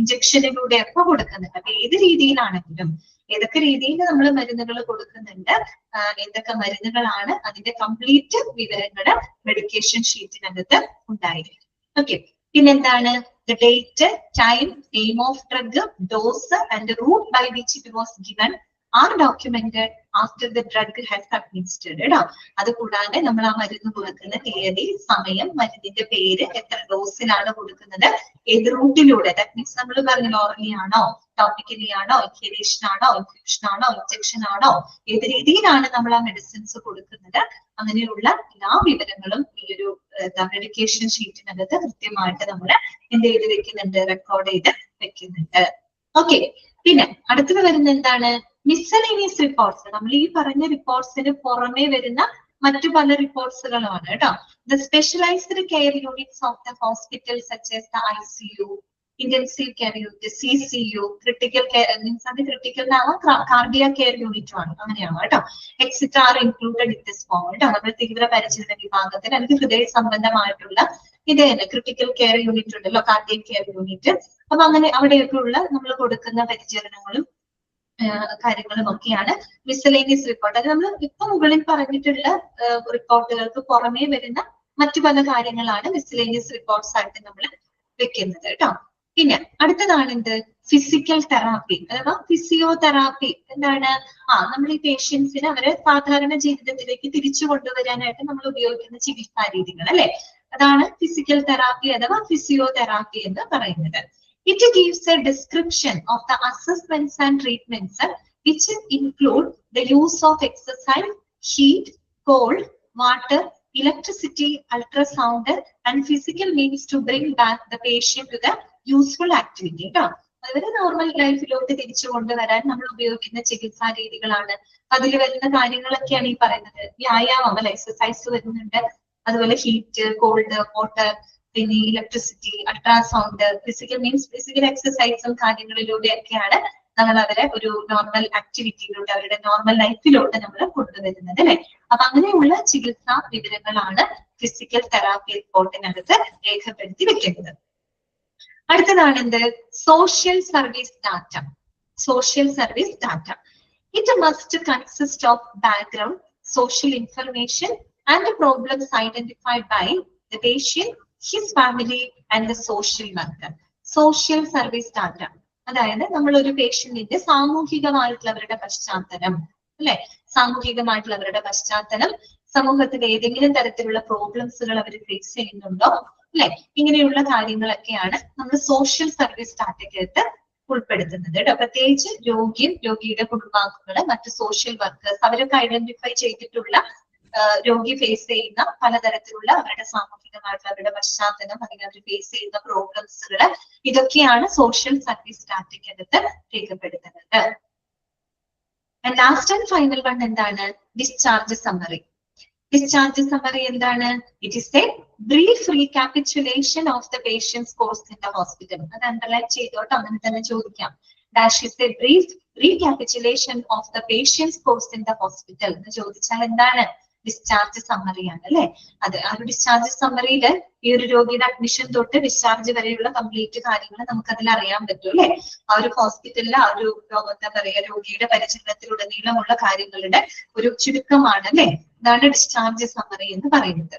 ഇഞ്ചക്ഷനിലൂടെ ഒക്കെ കൊടുക്കുന്നുണ്ട്. അപ്പൊ ഏത് രീതിയിലാണെങ്കിലും, ഏതൊക്കെ രീതിയിൽ നമ്മൾ മരുന്നുകൾ കൊടുക്കുന്നുണ്ട്, എന്തൊക്കെ മരുന്നുകളാണ്, അതിന്റെ കംപ്ലീറ്റ് വിവരങ്ങള് മെഡിക്കേഷൻ ഷീറ്റിനകത്ത് ഉണ്ടായിരിക്കും. ഓക്കെ, പിന്നെന്താണ്, the date, time, name of drug, dose and route by which it was given, are documented after the drug has administered കേട്ടോ. അതുകൂടാതെ നമ്മൾ ആ മരുന്ന് കൊടുക്കുന്ന തീയതി, സമയം, മരുന്നിന്റെ പേര്, എത്ര ഡോസിലാണ് കൊടുക്കുന്നത്, ഏത് റൂട്ടിലൂടെ, ദാറ്റ് മീൻസ് നമ്മൾ പറഞ്ഞ ഓറലി ആണോ, ടോപ്പിക്കലി ആണോ, ഇൻഹലേഷൻ ആണോ, ഇൻഫ്യൂഷൻ ആണോ, ഇഞ്ചക്ഷൻ ആണോ, ഏത് രീതിയിലാണ് നമ്മൾ ആ മെഡിസിൻസ് കൊടുക്കുന്നത്, അങ്ങനെയുള്ള എല്ലാ വിവരങ്ങളും ഈ ഒരു മെഡിക്കേഷൻ ഷീറ്റിനകത്ത് കൃത്യമായിട്ട് നമ്മൾ എന്ത് ചെയ്ത് വെക്കുന്നുണ്ട്, റെക്കോർഡ് ചെയ്ത് വെക്കുന്നുണ്ട്. ഓക്കെ, പിന്നെ അടുത്തത് വരുന്ന എന്താണ്, മിസ്സലേനിയസ് റിപ്പോർട്ട്സ്. നമ്മൾ ഈ പറഞ്ഞ റിപ്പോർട്ട്സിന് പുറമെ വരുന്ന മറ്റു പല റിപ്പോർട്ട്സുകളാണ് കേട്ടോ. The specialised care units of the hospital such as the ICU, intensive care unit, CCU, critical care means അത് ക്രിട്ടിക്കൽ ആവാം, കാർഡിയാക് കെയർ യൂണിറ്റും ആണ്, അങ്ങനെയാണ് കേട്ടോ. Et cetera are included in this form കേട്ടോ. നമ്മൾ തീവ്ര പരിചരണ വിഭാഗത്തിൽ എനിക്ക് ഹൃദയ സംബന്ധമായിട്ടുള്ള ഇത് തന്നെ ക്രിട്ടിക്കൽ കെയർ യൂണിറ്റ് ഉണ്ടല്ലോ, കാർഡിയക് കെയർ യൂണിറ്റ്. അപ്പൊ അങ്ങനെ അവിടെയൊക്കെ ഉള്ള നമ്മൾ കൊടുക്കുന്ന പരിചരണങ്ങളും കാര്യങ്ങളും ഒക്കെയാണ് മിസ്സലേനിയസ് റിപ്പോർട്ട്. അത് നമ്മൾ ഇപ്പൊ മുകളിൽ പറഞ്ഞിട്ടുള്ള റിപ്പോർട്ടുകൾക്ക് പുറമേ വരുന്ന മറ്റു പല കാര്യങ്ങളാണ് മിസ്സലേനിയസ് റിപ്പോർട്ട്സ് ആയിട്ട് നമ്മൾ വെക്കുന്നത് കേട്ടോ. പിന്നെ അടുത്തതാണ് എന്ത്, ഫിസിക്കൽ തെറാപ്പി അഥവാ ഫിസിയോതെറാപ്പി. എന്താണ്, നമ്മൾ ഈ പേഷ്യൻസിന് അവരെ സാധാരണ ജീവിതത്തിലേക്ക് തിരിച്ചു കൊണ്ടുവരാനായിട്ട് നമ്മൾ ഉപയോഗിക്കുന്ന ചികിത്സാ രീതികൾ അല്ലെ, അതാണ് ഫിസിക്കൽ തെറാപ്പി അഥവാ ഫിസിയോതെറാപ്പി എന്ന് പറയുന്നത്. It gives a description of the assessments and treatments which include the use of exercise, heat, cold, water, electricity, ultrasound and physical means to bring back the patient to the useful activity. അവര് നോർമൽ ലൈഫിലോട്ട് തിരിച്ചു കൊണ്ടുവരാൻ നമ്മൾ ഉപയോഗിക്കുന്ന ചികിത്സാ രീതികളാണ്. അതിൽ വരുന്ന കാര്യങ്ങളൊക്കെയാണ് ഈ പറയുന്നത്. വ്യായാമം അല്ലെ, എക്സസൈസ് വരുന്നുണ്ട്, അതുപോലെ ഹീറ്റ്, കോൾഡ്, വാട്ടർ, പിന്നെ electricity, ultrasound, physical means physical എക്സസൈസും കാര്യങ്ങളിലൂടെയൊക്കെയാണ് നമ്മൾ അവരെ ഒരു നോർമൽ ആക്ടിവിറ്റിയിലൂടെ, അവരുടെ നോർമൽ ലൈഫിലോട്ട് നമ്മൾ കൊണ്ടുവരുന്നത് അല്ലെ. അപ്പൊ അങ്ങനെയുള്ള ചികിത്സാ വിവരങ്ങളാണ് ഫിസിക്കൽ തെറാപ്പി റിപ്പോർട്ടിനകത്ത് രേഖപ്പെടുത്തി വെക്കുന്നത്. അടുത്തതാണ് എന്ത്, social service data. Social service data, it must consist of background, social information and problems identified by the patient, his family and the social worker. Social service data അതായത് നമ്മൾ ഒരു പേഷ്യന്റിന്റെ സാമൂഹികമായിട്ടുള്ള അവരുടെ പശ്ചാത്തലം അല്ലെ, സാമൂഹികമായിട്ടുള്ള അവരുടെ പശ്ചാത്തലം, സമൂഹത്തിൽ ഏതെങ്കിലും തരത്തിലുള്ള പ്രോബ്ലംസുകൾ അവർ ഫേസ് ചെയ്യുന്നുണ്ടോ അല്ലെ, ഇങ്ങനെയുള്ള കാര്യങ്ങളൊക്കെയാണ് നമ്മൾ സോഷ്യൽ സർവീസ് ഡാറ്റയ്ക്കകത്ത് ഉൾപ്പെടുത്തുന്നത് കേട്ടോ. പ്രത്യേകിച്ച് രോഗിയും രോഗിയുടെ കുടുംബാംഗങ്ങള്, മറ്റ് സോഷ്യൽ വർക്കേഴ്സ്, അവരൊക്കെ ഐഡന്റിഫൈ ചെയ്തിട്ടുള്ള രോഗി ഫേസ് ചെയ്യുന്ന പലതരത്തിലുള്ള അവരുടെ സാമൂഹികമായിട്ടുള്ള അവരുടെ പശ്ചാത്തലം, അല്ലെങ്കിൽ അവർ ഫേസ് ചെയ്യുന്ന പ്രോബ്ലംസുകൾ, ഇതൊക്കെയാണ് സോഷ്യൽ സർവീസ് ഡാറ്റയ്ക്കകത്ത് രേഖപ്പെടുത്തുന്നത്. ലാസ്റ്റ് ആൻഡ് ഫൈനൽ വൺ എന്താണ്, ഡിസ്ചാർജ് സമ്മറി. ഡിസ്ചാർജ് സമ്മറി എന്താണ്, it is a brief recapitulation of the patient's course in the hospital. അത് അണ്ടർലൈൻ ചെയ്തോട്ടോ, അങ്ങനെ തന്നെ ചോദിക്കാം. Dash is a brief recapitulation of the patient's course in the hospital എന്ന് ചോദിച്ചാൽ എന്താണ്, ഡിസ്ചാർജ് സമ്മറിയാണ് അല്ലെ. അത് ആ ഒരു ഡിസ്ചാർജ് സമ്മറിയിൽ ഈ ഒരു രോഗിയുടെ അഡ്മിഷൻ തൊട്ട് ഡിസ്ചാർജ് വരെയുള്ള കംപ്ലീറ്റ് കാര്യങ്ങൾ നമുക്ക് അതിൽ അറിയാൻ പറ്റും അല്ലെ. ആ ഒരു ഹോസ്പിറ്റലിലെ ആ ഒരു എന്താ പറയുക, രോഗിയുടെ പരിചരണത്തിലുടനീളമുള്ള കാര്യങ്ങളുടെ ഒരു ചുരുക്കമാണ് അല്ലെ. ഇതാണ് ഡിസ്ചാർജ് സമ്മറി എന്ന് പറയുന്നത്.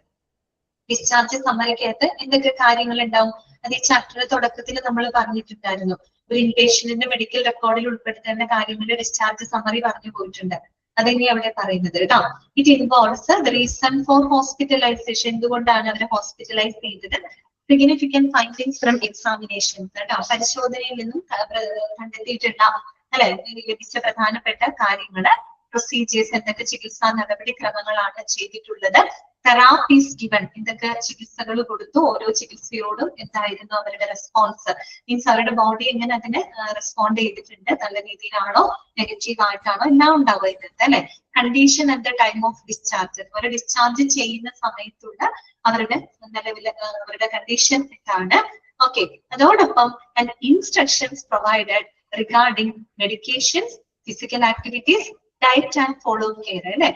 ഡിസ്ചാർജ് സമ്മറിക്കകത്ത് എന്തൊക്കെ കാര്യങ്ങൾ ഉണ്ടാവും, അത് ഈ ചാപ്റ്ററിന്റെ തുടക്കത്തിൽ നമ്മൾ പറഞ്ഞിട്ടുണ്ടായിരുന്നു. ഒരു ഇൻപേഷ്യന്റിന്റെ മെഡിക്കൽ റെക്കോർഡിൽ ഉൾപ്പെടുത്തേണ്ട കാര്യങ്ങളുടെ ഡിസ്ചാർജ് സമ്മറി പറഞ്ഞു പോയിട്ടുണ്ട്. അതെന്നെ അവിടെ പറയുന്നത് കേട്ടോ. It involves the reason for hospitalisation, എന്തുകൊണ്ടാണ് അവരെ ഹോസ്പിറ്റലൈസ് ചെയ്തത്, സിഗ്നിഫിക്കന്റ് ഫൈൻഡിങ്സ് ഫ്രം എക്സാമിനേഷൻസ് കേട്ടോ, പരിശോധനയിൽ നിന്നും കണ്ടെത്തിയിട്ടുള്ള അല്ലെ ലഭിച്ച പ്രധാനപ്പെട്ട കാര്യങ്ങള്, പ്രൊസീജിയേഴ്സ്, എന്തൊക്കെ ചികിത്സാ നടപടിക്രമങ്ങളാണ് ചെയ്തിട്ടുള്ളത്, തെറാപ്പീസ് ഗിവൺ, എന്തൊക്കെ ചികിത്സകൾ കൊടുത്തു, ഓരോ ചികിത്സയോടും എന്തായിരുന്നു അവരുടെ റെസ്പോൺസ്, മീൻസ് അവരുടെ ബോഡി എങ്ങനെ അതിന് റെസ്പോണ്ട് ചെയ്തിട്ടുണ്ട്, നല്ല രീതിയിലാണോ നെഗറ്റീവ് ആയിട്ടാണോ, എല്ലാം ഉണ്ടാവുന്നത് അല്ലെ. Condition at the time of discharge, അതുപോലെ ഡിസ്ചാർജ് ചെയ്യുന്ന സമയത്തുള്ള അവരുടെ നിലവിലെ അവരുടെ കണ്ടീഷൻ എന്താണ്. ഓക്കെ, അതോടൊപ്പം instructions provided regarding medications, physical activities, diet and follow care അല്ലെ.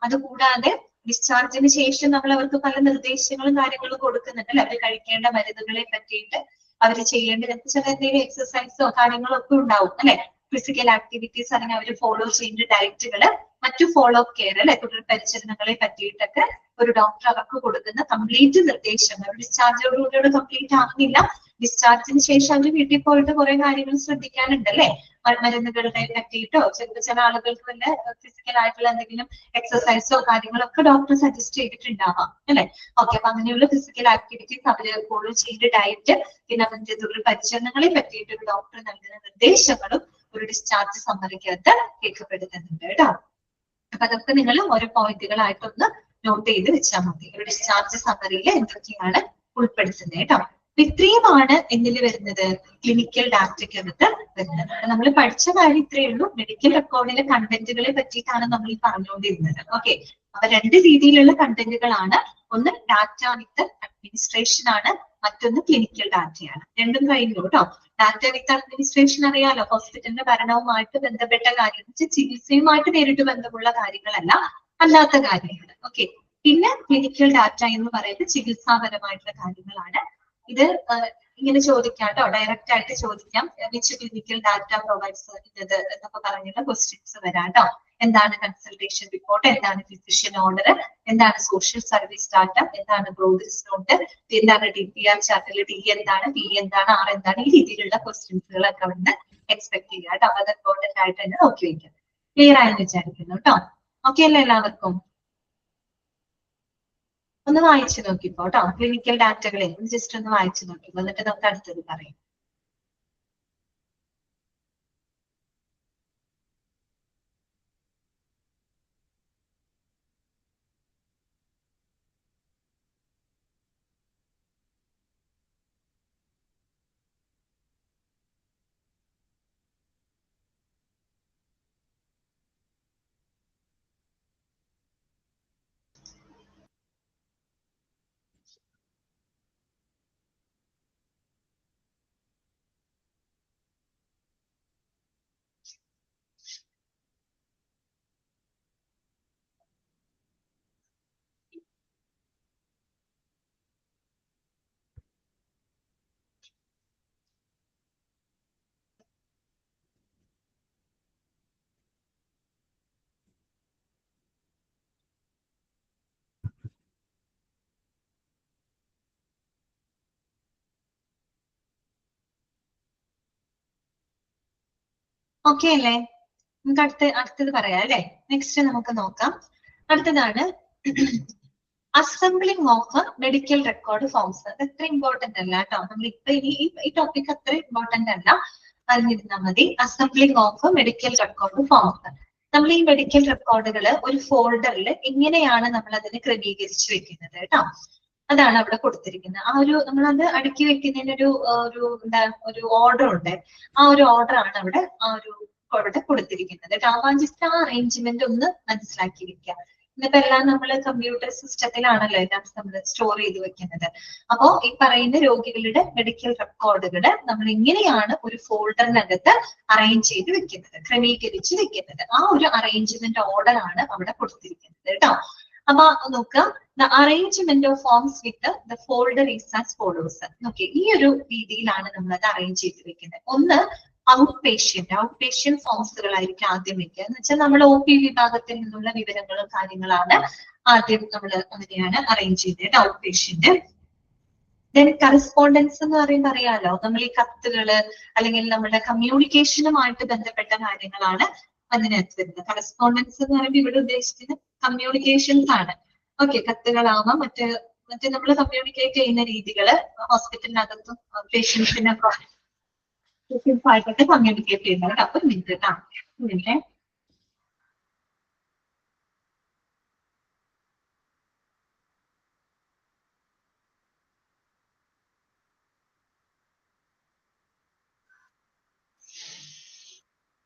അതുകൂടാതെ ഡിസ്ചാർജിന് ശേഷം നമ്മൾ അവർക്ക് പല നിർദ്ദേശങ്ങളും കാര്യങ്ങളും കൊടുക്കുന്നുണ്ട് അല്ലെ. അവർ കഴിക്കേണ്ട മരുന്നുകളെ പറ്റിയിട്ട്, അവർ ചെയ്യേണ്ട ചില എന്തെങ്കിലും എക്സസൈസോ കാര്യങ്ങളോ ഒക്കെ ഉണ്ടാവും അല്ലെ. ഫിസിക്കൽ ആക്ടിവിറ്റീസ്, അല്ലെങ്കിൽ അവർ ഫോളോ ചെയ്യേണ്ട ഡയറ്റുകള്, മറ്റു ഫോളോ അപ്പ് കെയർ അല്ലെ, തുടർ പരിചരണങ്ങളെ പറ്റിയിട്ടൊക്കെ ഒരു ഡോക്ടർ അവർക്ക് കൊടുക്കുന്ന കംപ്ലീറ്റ് നിർദ്ദേശങ്ങൾ. ഡിസ്ചാർജോടുകൂടി കംപ്ലീറ്റ് ആകുന്നില്ല, ഡിസ്ചാർജിന് ശേഷം അവർ വീട്ടിൽ പോയിട്ട് കുറെ കാര്യങ്ങൾ ശ്രദ്ധിക്കാനുണ്ട് അല്ലെ. മരുന്നുകളുടെ പറ്റിയിട്ടോ ചില ആളുകൾക്ക് വല്ല ഫിസിക്കൽ ആയിട്ടുള്ള എന്തെങ്കിലും എക്സസൈസോ കാര്യങ്ങളോ ഒക്കെ ഡോക്ടർ സജസ്റ്റ് ചെയ്തിട്ടുണ്ടാവാം അല്ലെ. ഓക്കെ, അപ്പൊ അങ്ങനെയുള്ള ഫിസിക്കൽ ആക്ടിവിറ്റീസ് അവര് ഫോളോ ചെയ്ത് ഡയറ്റ് പിന്നെ അതിന്റെ തുടർ പരിചരണങ്ങളെ പറ്റിയിട്ട് ഒരു ഡോക്ടർ നൽകുന്ന നിർദ്ദേശങ്ങളും ഒരു ഡിസ്ചാർജ് സമ്മറിക്കകത്ത് രേഖപ്പെടുത്തുന്നുണ്ട് കേട്ടോ. അപ്പൊ അതൊക്കെ നിങ്ങൾ ഓരോ പോയിന്റുകളായിട്ടൊന്ന് നോട്ട് ചെയ്ത് വെച്ചാൽ മതി. ഒരു ഡിസ്ചാർജ് സമ്മറിയിൽ എന്തൊക്കെയാണ് ഉൾപ്പെടുത്തുന്നത് കേട്ടോ. ഇത്രയുമാണ് എന്നിൽ വരുന്നത്, ക്ലിനിക്കൽ ഡാറ്റയ്ക്കകത്ത് വരുന്നത്. നമ്മൾ പഠിച്ച കാര്യം ഇത്രയേ ഉള്ളൂ. മെഡിക്കൽ റെക്കോർഡിലെ കണ്ടന്റുകളെ പറ്റിയിട്ടാണ് നമ്മൾ ഈ പറഞ്ഞുകൊണ്ടിരുന്നത്. ഓക്കെ, അപ്പൊ രണ്ട് രീതിയിലുള്ള കണ്ടന്റുകളാണ്. ഒന്ന് ഡാറ്റ വിത്ത് അഡ്മിനിസ്ട്രേഷൻ ആണ്, മറ്റൊന്ന് ക്ലിനിക്കൽ ഡാറ്റയാണ്. രണ്ടും കഴിഞ്ഞു കേട്ടോ. ഡാറ്റ വിത്ത് അഡ്മിനിസ്ട്രേഷൻ അറിയാലോ, ഹോസ്പിറ്റലിന്റെ ഭരണവുമായിട്ട് ബന്ധപ്പെട്ട കാര്യം, ചികിത്സയുമായിട്ട് നേരിട്ട് ബന്ധമുള്ള കാര്യങ്ങളല്ല, അല്ലാത്ത കാര്യങ്ങൾ. ഓക്കെ, പിന്നെ ക്ലിനിക്കൽ ഡാറ്റ എന്ന് പറയുന്നത് ചികിത്സാപരമായിട്ടുള്ള കാര്യങ്ങളാണ്. ഇത് ഇങ്ങനെ ചോദിക്കാം കേട്ടോ, ഡയറക്റ്റ് ആയിട്ട് ചോദിക്കാം. വിച്ച് ക്ലിനിക്കൽ ഡാറ്റ പ്രൊവൈഡ്സ് ഇത് എന്നൊക്കെ പറഞ്ഞുള്ള ക്വസ്റ്റ്യൻസ് വരാം കേട്ടോ. എന്താണ് കൺസൾട്ടേഷൻ റിപ്പോർട്ട്, എന്താണ് ഫിസിഷ്യൻ ഓർഡർ, എന്താണ് സോഷ്യൽ സർവീസ് ഡാറ്റ, എന്താണ് പ്രോഗ്രസ് നോട്ട്, എന്താണ് DPR ചാർട്ടിൽ D എന്താണ്, P എന്താണ്, R എന്താണ്, ഈ രീതിയിലുള്ള ക്വസ്റ്റ്യൻസുകളൊക്കെ വന്ന് എക്സ്പെക്ട് ചെയ്യുക കേട്ടോ. അത് ഇമ്പോർട്ടന്റ് ആയിട്ട് തന്നെ നോക്കി വയ്ക്കാം. ക്ലിയർ ആയെന്ന് വിചാരിക്കുന്നു കേട്ടോ. ഓക്കെ അല്ലേ എല്ലാവർക്കും? ഒന്ന് വായിച്ചു നോക്കിപ്പോ കേട്ടോ, ക്ലിനിക്കൽ ഡാറ്റകളെ ജസ്റ്റ് ഒന്ന് വായിച്ചു നോക്കിപ്പോ, എന്നിട്ട് നമുക്ക് അടുത്തത് പറയാം. ഓക്കെ അല്ലേ? നമുക്ക് അടുത്തത് പറയാം അല്ലെ. നെക്സ്റ്റ് നമുക്ക് നോക്കാം. അടുത്തതാണ് assembling of medical record forms. അത് അത്ര ഇമ്പോർട്ടന്റ് അല്ല കേട്ടോ. നമ്മൾ ഇപ്പൊ ഈ ടോപ്പിക് അത്ര ഇമ്പോർട്ടന്റ് അല്ല, അറിഞ്ഞിരുന്നാൽ മതി. Assembling of medical record forms. നമ്മൾ ഈ മെഡിക്കൽ റെക്കോർഡുകൾ ഒരു ഫോൾഡറിൽ എങ്ങനെയാണ് നമ്മൾ അതിനെ ക്രമീകരിച്ചു വെക്കുന്നത് കേട്ടോ. അതാണ് അവിടെ കൊടുത്തിരിക്കുന്നത്. ആ ഒരു നമ്മളത് അടുക്കി വെക്കുന്നതിന് ഒരു ഓർഡർ ഉണ്ട്. ആ ഒരു ഓർഡർ ആണ് അവിടെ അവിടെ കൊടുത്തിരിക്കുന്നത്. ജസ്റ്റ് ആ അറേഞ്ച്മെന്റ് ഒന്ന് മനസ്സിലാക്കി വെക്കുക. ഇന്നിപ്പോ എല്ലാം നമ്മൾ കമ്പ്യൂട്ടർ സിസ്റ്റത്തിലാണല്ലോ എല്ലാം നമ്മൾ സ്റ്റോർ ചെയ്ത് വെക്കുന്നത്. അപ്പോ ഈ പറയുന്ന രോഗികളുടെ മെഡിക്കൽ റെക്കോർഡുകൾ നമ്മൾ എങ്ങനെയാണ് ഒരു ഫോൾഡറിനകത്ത് അറേഞ്ച് ചെയ്ത് വെക്കുന്നത്, ക്രമീകരിച്ച് വെക്കുന്നത്, ആ ഒരു അറേഞ്ച്മെന്റ് ഓർഡർ ആണ് അവിടെ കൊടുത്തിരിക്കുന്നത് കേട്ടോ. അപ്പൊ നോക്കുക, the arrangement of forms with the folder is as follows. Okay, ഈ ഒരു രീതിയിലാണ് നമ്മൾ അത് അറേഞ്ച് ചെയ്ത് വെക്കുന്നത്. ഒന്ന് ഔട്ട് പേഷ്യന്റ് ഫോംസുകളായിരിക്കും ആദ്യം വെക്കുക. എന്ന് വെച്ചാൽ നമ്മൾ OP വിഭാഗത്തിൽ നിന്നുള്ള വിവരങ്ങളും കാര്യങ്ങളാണ് ആദ്യം നമ്മൾ അങ്ങനെയാണ് അറേഞ്ച് ചെയ്തത്, ഔട്ട് പേഷ്യന്റ്. ദെൻ കറസ്പോണ്ടൻസ് എന്ന് പറയുമ്പോൾ അറിയാലോ, നമ്മൾ ഈ കത്തുകള് അല്ലെങ്കിൽ നമ്മുടെ കമ്മ്യൂണിക്കേഷനുമായിട്ട് ബന്ധപ്പെട്ട കാര്യങ്ങളാണ് അതിനകത്ത് വരുന്നത്. കറസ്പോണ്ടൻസ് എന്ന് പറയുമ്പോൾ ഇവിടെ ഉദ്ദേശിക്കുന്നത് കമ്മ്യൂണിക്കേഷൻസ് ആണ്. ഓക്കെ, കത്തുകളാവാം, മറ്റ് നമ്മൾ കമ്മ്യൂണിക്കേറ്റ് ചെയ്യുന്ന രീതികള് ഹോസ്പിറ്റലിനകത്തും പേഷ്യൻസിനൊക്കെ ആയിട്ടൊക്കെ കമ്മ്യൂണിക്കേറ്റ് ചെയ്യുന്നത്. അപ്പൊ മിനിറ്റ് കേട്ടോ, മിനിറ്റ്.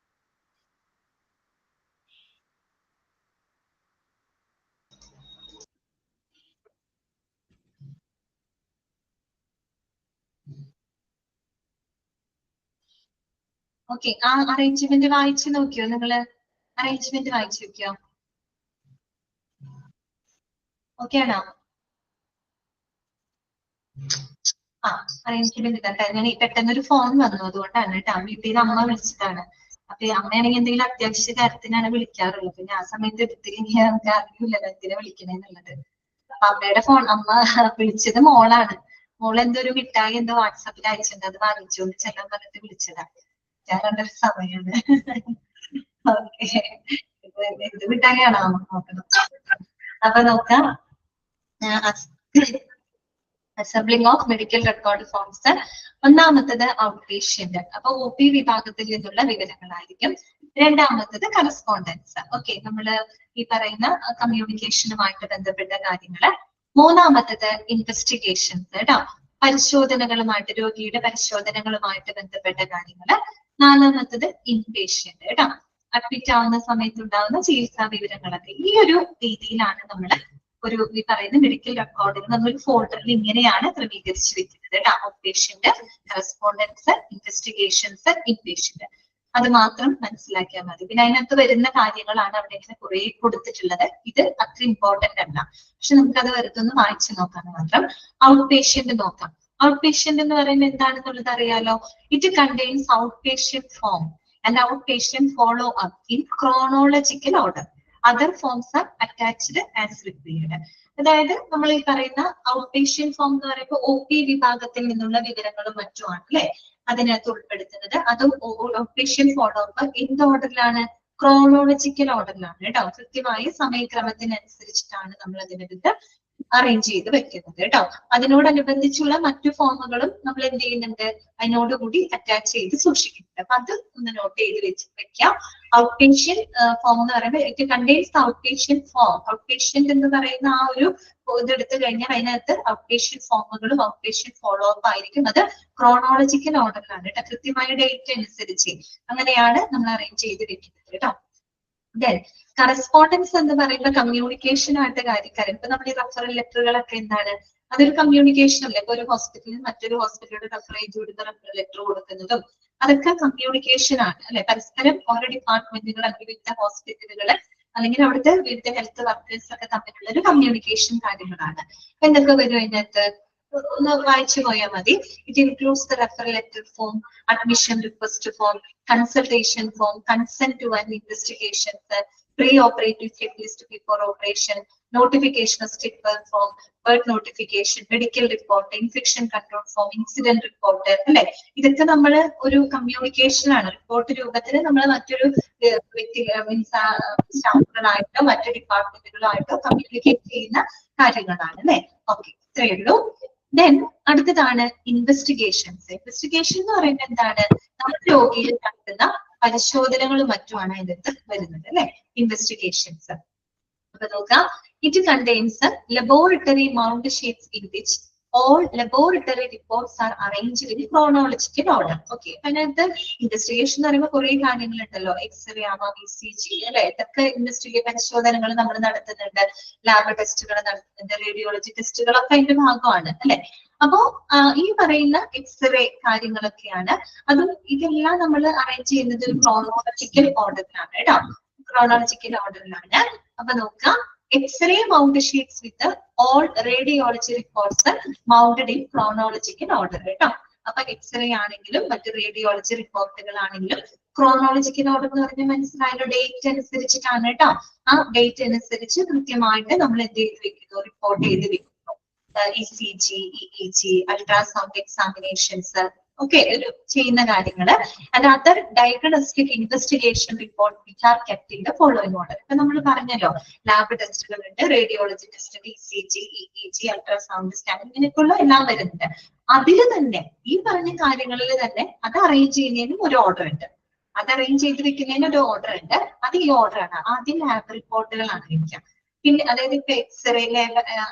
ഓക്കെ, ആ അറേഞ്ച്മെന്റ് വായിച്ചു നോക്കിയോ നിങ്ങള്? അറേഞ്ച്മെന്റ് വായിച്ചു നോക്കിയോ? ഓക്കെ ആണോ? ആ, അറേഞ്ച്മെന്റ് ഇതാ. ഞാൻ പെട്ടെന്നൊരു ഫോൺ വന്നു, അതുകൊണ്ടാണ് കേട്ടോ. വീട്ടിൽ നിന്ന് അമ്മ വിളിച്ചിട്ടാണ്. അപ്പൊ അമ്മയാണെങ്കിൽ എന്തെങ്കിലും അത്യാവശ്യ കാര്യത്തിനാണ് വിളിക്കാറുള്ളത്. പിന്നെ ആ സമയത്ത് എടുത്തില്ലെങ്കിൽ നമുക്ക് അറിയില്ലല്ലോ എന്തിനാ വിളിക്കണേന്നുള്ളത്. അപ്പൊ അമ്മയുടെ ഫോൺ, അമ്മ വിളിച്ചത് മോളാണ്. മോൾ എന്തോ ഒരു മിഠായി എന്തോ വാട്സാപ്പിൽ അയച്ചിട്ടുണ്ട്, അത് വാങ്ങിച്ചുകൊണ്ട് ചെല്ലാൻ പറഞ്ഞിട്ട് വിളിച്ചതാണ്. തെറ്റാറുള്ള ഒരു സമയമാണ്. ഓക്കെ, ഇത് വിട്ടാലെയാണോ നോക്കണം. അപ്പൊ നോക്കാം, assembling of medical record forms. ഒന്നാമത്തത് ഔട്ട് പേഷ്യന്റ്, അപ്പൊ ഒ പി വിഭാഗത്തിൽ നിന്നുള്ള വിവരങ്ങളായിരിക്കും. രണ്ടാമത്തത് കറസ്പോണ്ടൻസ്, ഓക്കെ, നമ്മള് ഈ പറയുന്ന കമ്മ്യൂണിക്കേഷനുമായിട്ട് ബന്ധപ്പെട്ട കാര്യങ്ങള്. മൂന്നാമത്തത് ഇൻവെസ്റ്റിഗേഷൻസ് കേട്ടോ, പരിശോധനകളുമായിട്ട്, രോഗിയുടെ പരിശോധനകളുമായിട്ട് ബന്ധപ്പെട്ട കാര്യങ്ങള്. നാലാമത്തത് ഇൻപേഷ്യന്റ് കേട്ടോ, അഡ്മിറ്റ് ആവുന്ന സമയത്ത് ഉണ്ടാവുന്ന ചികിത്സാ വിവരങ്ങളൊക്കെ. ഈ ഒരു രീതിയിലാണ് നമ്മൾ ഒരു ഈ പറയുന്ന മെഡിക്കൽ റെക്കോർഡിൽ നമ്മളൊരു ഫോൾഡറിൽ ഇങ്ങനെയാണ് ക്രമീകരിച്ച് വെക്കുന്നത് കേട്ടോ. Out patient, correspondence, investigations, inpatient. അത് മാത്രം മനസ്സിലാക്കിയാൽ മതി. പിന്നെ അതിനകത്ത് വരുന്ന കാര്യങ്ങളാണ് അവിടെ ഇങ്ങനെ കുറെ കൊടുത്തിട്ടുള്ളത്. ഇത് അത്ര ഇമ്പോർട്ടന്റ് അല്ല, പക്ഷെ നമുക്ക് അത് വെറുതെ ഒന്ന് വായിച്ചു നോക്കാൻ മാത്രം. ഔട്ട് പേഷ്യന്റ് നോക്കാം. ഔട്ട് പേഷ്യന്റ് എന്ന് പറയുന്നത് എന്താണെന്നുള്ളത് അറിയാലോ. It contains out patient form and out patient follow up in chronological order. Other forms are attached as required. അതായത് നമ്മൾ ഈ പറയുന്ന ഔട്ട് പേഷ്യന്റ് ഫോം എന്ന് പറയുമ്പോൾ ഒ പി വിഭാഗത്തിൽ നിന്നുള്ള വിവരങ്ങളും മറ്റുമാണ് അല്ലെ അതിനകത്ത് ഉൾപ്പെടുത്തുന്നത്. അത് ഔട്ട് പേഷ്യന്റ് ഫോളോ അപ്പ് എന്ത് ഓർഡറിലാണ്? ക്രോണോളജിക്കൽ ഓർഡറിലാണ് കേട്ടോ. കൃത്യമായ സമയക്രമത്തിനനുസരിച്ചിട്ടാണ് നമ്മൾ അതിനകത്ത് അറേഞ്ച് ചെയ്ത് വെക്കുന്നത് കേട്ടോ. അതിനോടനുബന്ധിച്ചുള്ള മറ്റു ഫോമുകളും നമ്മൾ എന്ത് ചെയ്യുന്നുണ്ട്, അതിനോടുകൂടി അറ്റാച്ച് ചെയ്ത് സൂക്ഷിക്കുന്നുണ്ട്. അപ്പൊ അത് ഒന്ന് നോട്ട് ചെയ്ത് വെക്കാം. ഔട്ട് പേഷ്യന്റ് ഫോം എന്ന് പറയുമ്പോൾ it contains out patient form. Out patient എന്ന് പറയുന്ന ആ ഒരു ഇതെടുത്തു കഴിഞ്ഞാൽ അതിനകത്ത് ഔട്ട് പേഷ്യന്റ് ഫോമുകളും ഔട്ട് പേഷ്യന്റ് ഫോളോ അപ്പ് ആയിരിക്കും. അത് ക്രോണോളജിക്കൽ ഓർഡറിലാണ് കേട്ടോ, കൃത്യമായ ഡേറ്റ് അനുസരിച്ച് അങ്ങനെയാണ് നമ്മൾ അറേഞ്ച് ചെയ്ത് വെക്കുന്നത് കേട്ടോ. കറസ്പോണ്ടൻസ് എന്ന് പറയുന്ന കമ്മ്യൂണിക്കേഷനായിട്ട് കാര്യക്കാരൻ. ഇപ്പൊ നമ്മൾ ഈ റെഫറൽ ലെറ്ററുകളൊക്കെ എന്താണ്, അതൊരു കമ്മ്യൂണിക്കേഷൻ അല്ലേ. ഇപ്പൊ ഒരു ഹോസ്പിറ്റലിൽ മറ്റൊരു ഹോസ്പിറ്റലോട് റെഫർ ചെയ്ത് വിടുന്ന റെഫറൽ ലെറ്റർ കൊടുക്കുന്നതും അതൊക്കെ കമ്മ്യൂണിക്കേഷൻ ആണ് അല്ലെ. പരസ്പരം ഓരോ ഡിപ്പാർട്ട്മെന്റുകൾ അല്ലെങ്കിൽ വിവിധ ഹോസ്പിറ്റലുകള് അല്ലെങ്കിൽ അവിടുത്തെ വിവിധ ഹെൽത്ത് വർക്കേഴ്സ് ഒക്കെ തമ്മിലുള്ള ഒരു കമ്മ്യൂണിക്കേഷൻ കാര്യങ്ങളാണ്. എന്തൊക്കെ വരും അതിനകത്ത് ഒന്ന് വായിച്ചു പോയാൽ മതി. It includes the referral letter form, admission request form, consultation form, consent two and investigations, pre-operative checklist before operation, notification of sick form, birth notification, medical report, infection control form, incident report അല്ലെ. ഇതൊക്കെ നമ്മൾ ഒരു കമ്മ്യൂണിക്കേഷൻ ആണ്. റിപ്പോർട്ട് രൂപത്തിൽ നമ്മൾ മറ്റൊരു വ്യക്തി മീൻസ് സ്റ്റാഫുകളായിട്ടോ മറ്റു ഡിപ്പാർട്ട്മെന്റുകളായിട്ടോ കമ്മ്യൂണിക്കേറ്റ് ചെയ്യുന്ന കാര്യങ്ങളാണ് അല്ലെ. ഓക്കെ, ഇത്രയേ ഉള്ളൂ. ദെൻ അടുത്തതാണ് ഇൻവെസ്റ്റിഗേഷൻസ്. ഇൻവെസ്റ്റിഗേഷൻ എന്ന് പറയുന്നത് എന്താണ്, നമ്മൾ രോഗിയിൽ നടത്തുന്ന പരിശോധനകളും മറ്റുമാണ് അതിനകത്ത് വരുന്നത് അല്ലെ, ഇൻവെസ്റ്റിഗേഷൻസ്. അപ്പൊ നോക്കാം, it contains laboratory mount sheets in which all laboratory reports are arranged in chronological order. Okay, അതിനകത്ത് ഇൻവെസ്റ്റിഗേഷൻ എന്ന് പറയുമ്പോൾ കുറെ കാര്യങ്ങളുണ്ടല്ലോ. എക്സ്റേ ആവാം, ECG അല്ലെ, ഇതൊക്കെ ഇൻവെസ്റ്റിഗേഷൻ പരിശോധനകൾ നമ്മൾ നടത്തുന്നുണ്ട്, ലാബ് ടെസ്റ്റുകൾ നടത്തുന്നുണ്ട്, റേഡിയോളജി ടെസ്റ്റുകളൊക്കെ അതിന്റെ ഭാഗമാണ് അല്ലെ. അപ്പോ ഈ പറയുന്ന എക്സ്റേ കാര്യങ്ങളൊക്കെയാണ്. അതും ഇതെല്ലാം നമ്മൾ അറേഞ്ച് ചെയ്യുന്നത് ഒരു ക്രോണോളജിക്കൽ ഓർഡറിലാണ് കേട്ടോ, ക്രോണോളജിക്കൽ ഓർഡറിലാണ്. അപ്പൊ നോക്കാം, X-ray mount sheets with all radiology reports mounted in chronological order കേട്ടോ. അപ്പൊ എക്സ്റേ ആണെങ്കിലും മറ്റു റേഡിയോളജി റിപ്പോർട്ടുകൾ ആണെങ്കിലും ക്രോണോളജിക്കൽ ഓർഡർ എന്ന് പറഞ്ഞാൽ മനസ്സിലായല്ലോ, ഡേറ്റ് അനുസരിച്ചിട്ടാണ് കേട്ടോ. ആ ഡേറ്റ് അനുസരിച്ച് കൃത്യമായിട്ട് നമ്മൾ എന്ത് ചെയ്ത് വെക്കുന്നു, റിപ്പോർട്ട് ചെയ്ത് വെക്കുന്നു. ECG, EEG, അൾട്രാസൗണ്ട് എക്സാമിനേഷൻസ് ഒക്കെ ഒരു ചെയ്യുന്ന കാര്യങ്ങള്. And other diagnostic investigation report which are kept in the following order. ഇപ്പൊ നമ്മൾ പറഞ്ഞല്ലോ, ലാബ് ടെസ്റ്റുകൾ ഉണ്ട്, radiology test, ECG, EEG, ultrasound scan, ഇങ്ങനെയൊക്കെയുള്ള എല്ലാം വരുന്നുണ്ട്. അതിൽ തന്നെ ഈ പറഞ്ഞ കാര്യങ്ങളിൽ തന്നെ അത് അറേഞ്ച് ചെയ്യുന്നതിനും ഒരു ഓർഡർ ഉണ്ട്. അത് അറേഞ്ച് ചെയ്ത് വെക്കുന്നതിന് ഒരു ഓർഡർ ഉണ്ട്. അത് ഈ ഓർഡർ ആണ്. ആദ്യം ലാബ് റിപ്പോർട്ടുകളാണ് വെക്കുക. പിന്നെ അതായത് ഇപ്പൊ എക്സ്റേ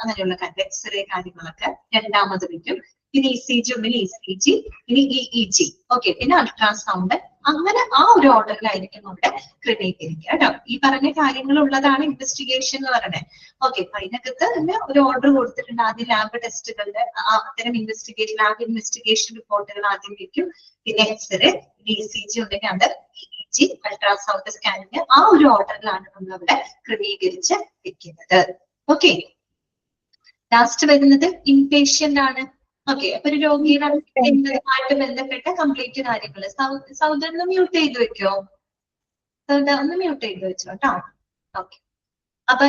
അങ്ങനെയുള്ള കാര്യം, എക്സ്റേ കാര്യങ്ങളൊക്കെ രണ്ടാമത് വെക്കും. പിന്നെ ECG ഉണ്ടെങ്കിൽ ECG, ഇനി EEG, ഓക്കെ, പിന്നെ അൾട്രാസൗണ്ട്. അങ്ങനെ ആ ഒരു ഓർഡറിലായിരിക്കും നമ്മുടെ ക്രമീകരിക്കുക കേട്ടോ. ഈ പറഞ്ഞ കാര്യങ്ങൾ ഉള്ളതാണ് ഇൻവെസ്റ്റിഗേഷൻ എന്ന് പറയുന്നത്. ഓക്കെ, അപ്പൊ അതിനകത്ത് തന്നെ ഒരു ഓർഡർ കൊടുത്തിട്ടുണ്ട്. ആദ്യം ലാബ് ടെസ്റ്റുകളുടെ അത്തരം ഇൻവെസ്റ്റിഗേഷൻ, ലാബ് ഇൻവെസ്റ്റിഗേഷൻ റിപ്പോർട്ടുകൾ ആദ്യം വെക്കും. പിന്നെ എക്സ്റേ, ECG ഉണ്ടെങ്കിൽ അത് EEG, അൾട്രാസൗണ്ട് സ്കാനിങ്, ആ ഒരു ഓർഡറിലാണ് നമ്മൾ അവിടെ ക്രമീകരിച്ച് വെക്കുന്നത്. ഓക്കെ, ലാസ്റ്റ് വരുന്നത് ഇൻപേഷ്യന്റ് ആണ്. ഓക്കെ, അപ്പൊ ഒരു രോഗിയുടെ ആയിട്ട് ബന്ധപ്പെട്ട കംപ്ലീറ്റ് കാര്യങ്ങൾ. സൗദ ഒന്ന് മ്യൂട്ട് ചെയ്ത് വെക്കോ, സൗദ ഒന്ന് മ്യൂട്ട് ചെയ്ത് വെച്ചോ കേട്ടോ. ഓക്കെ, അപ്പൊ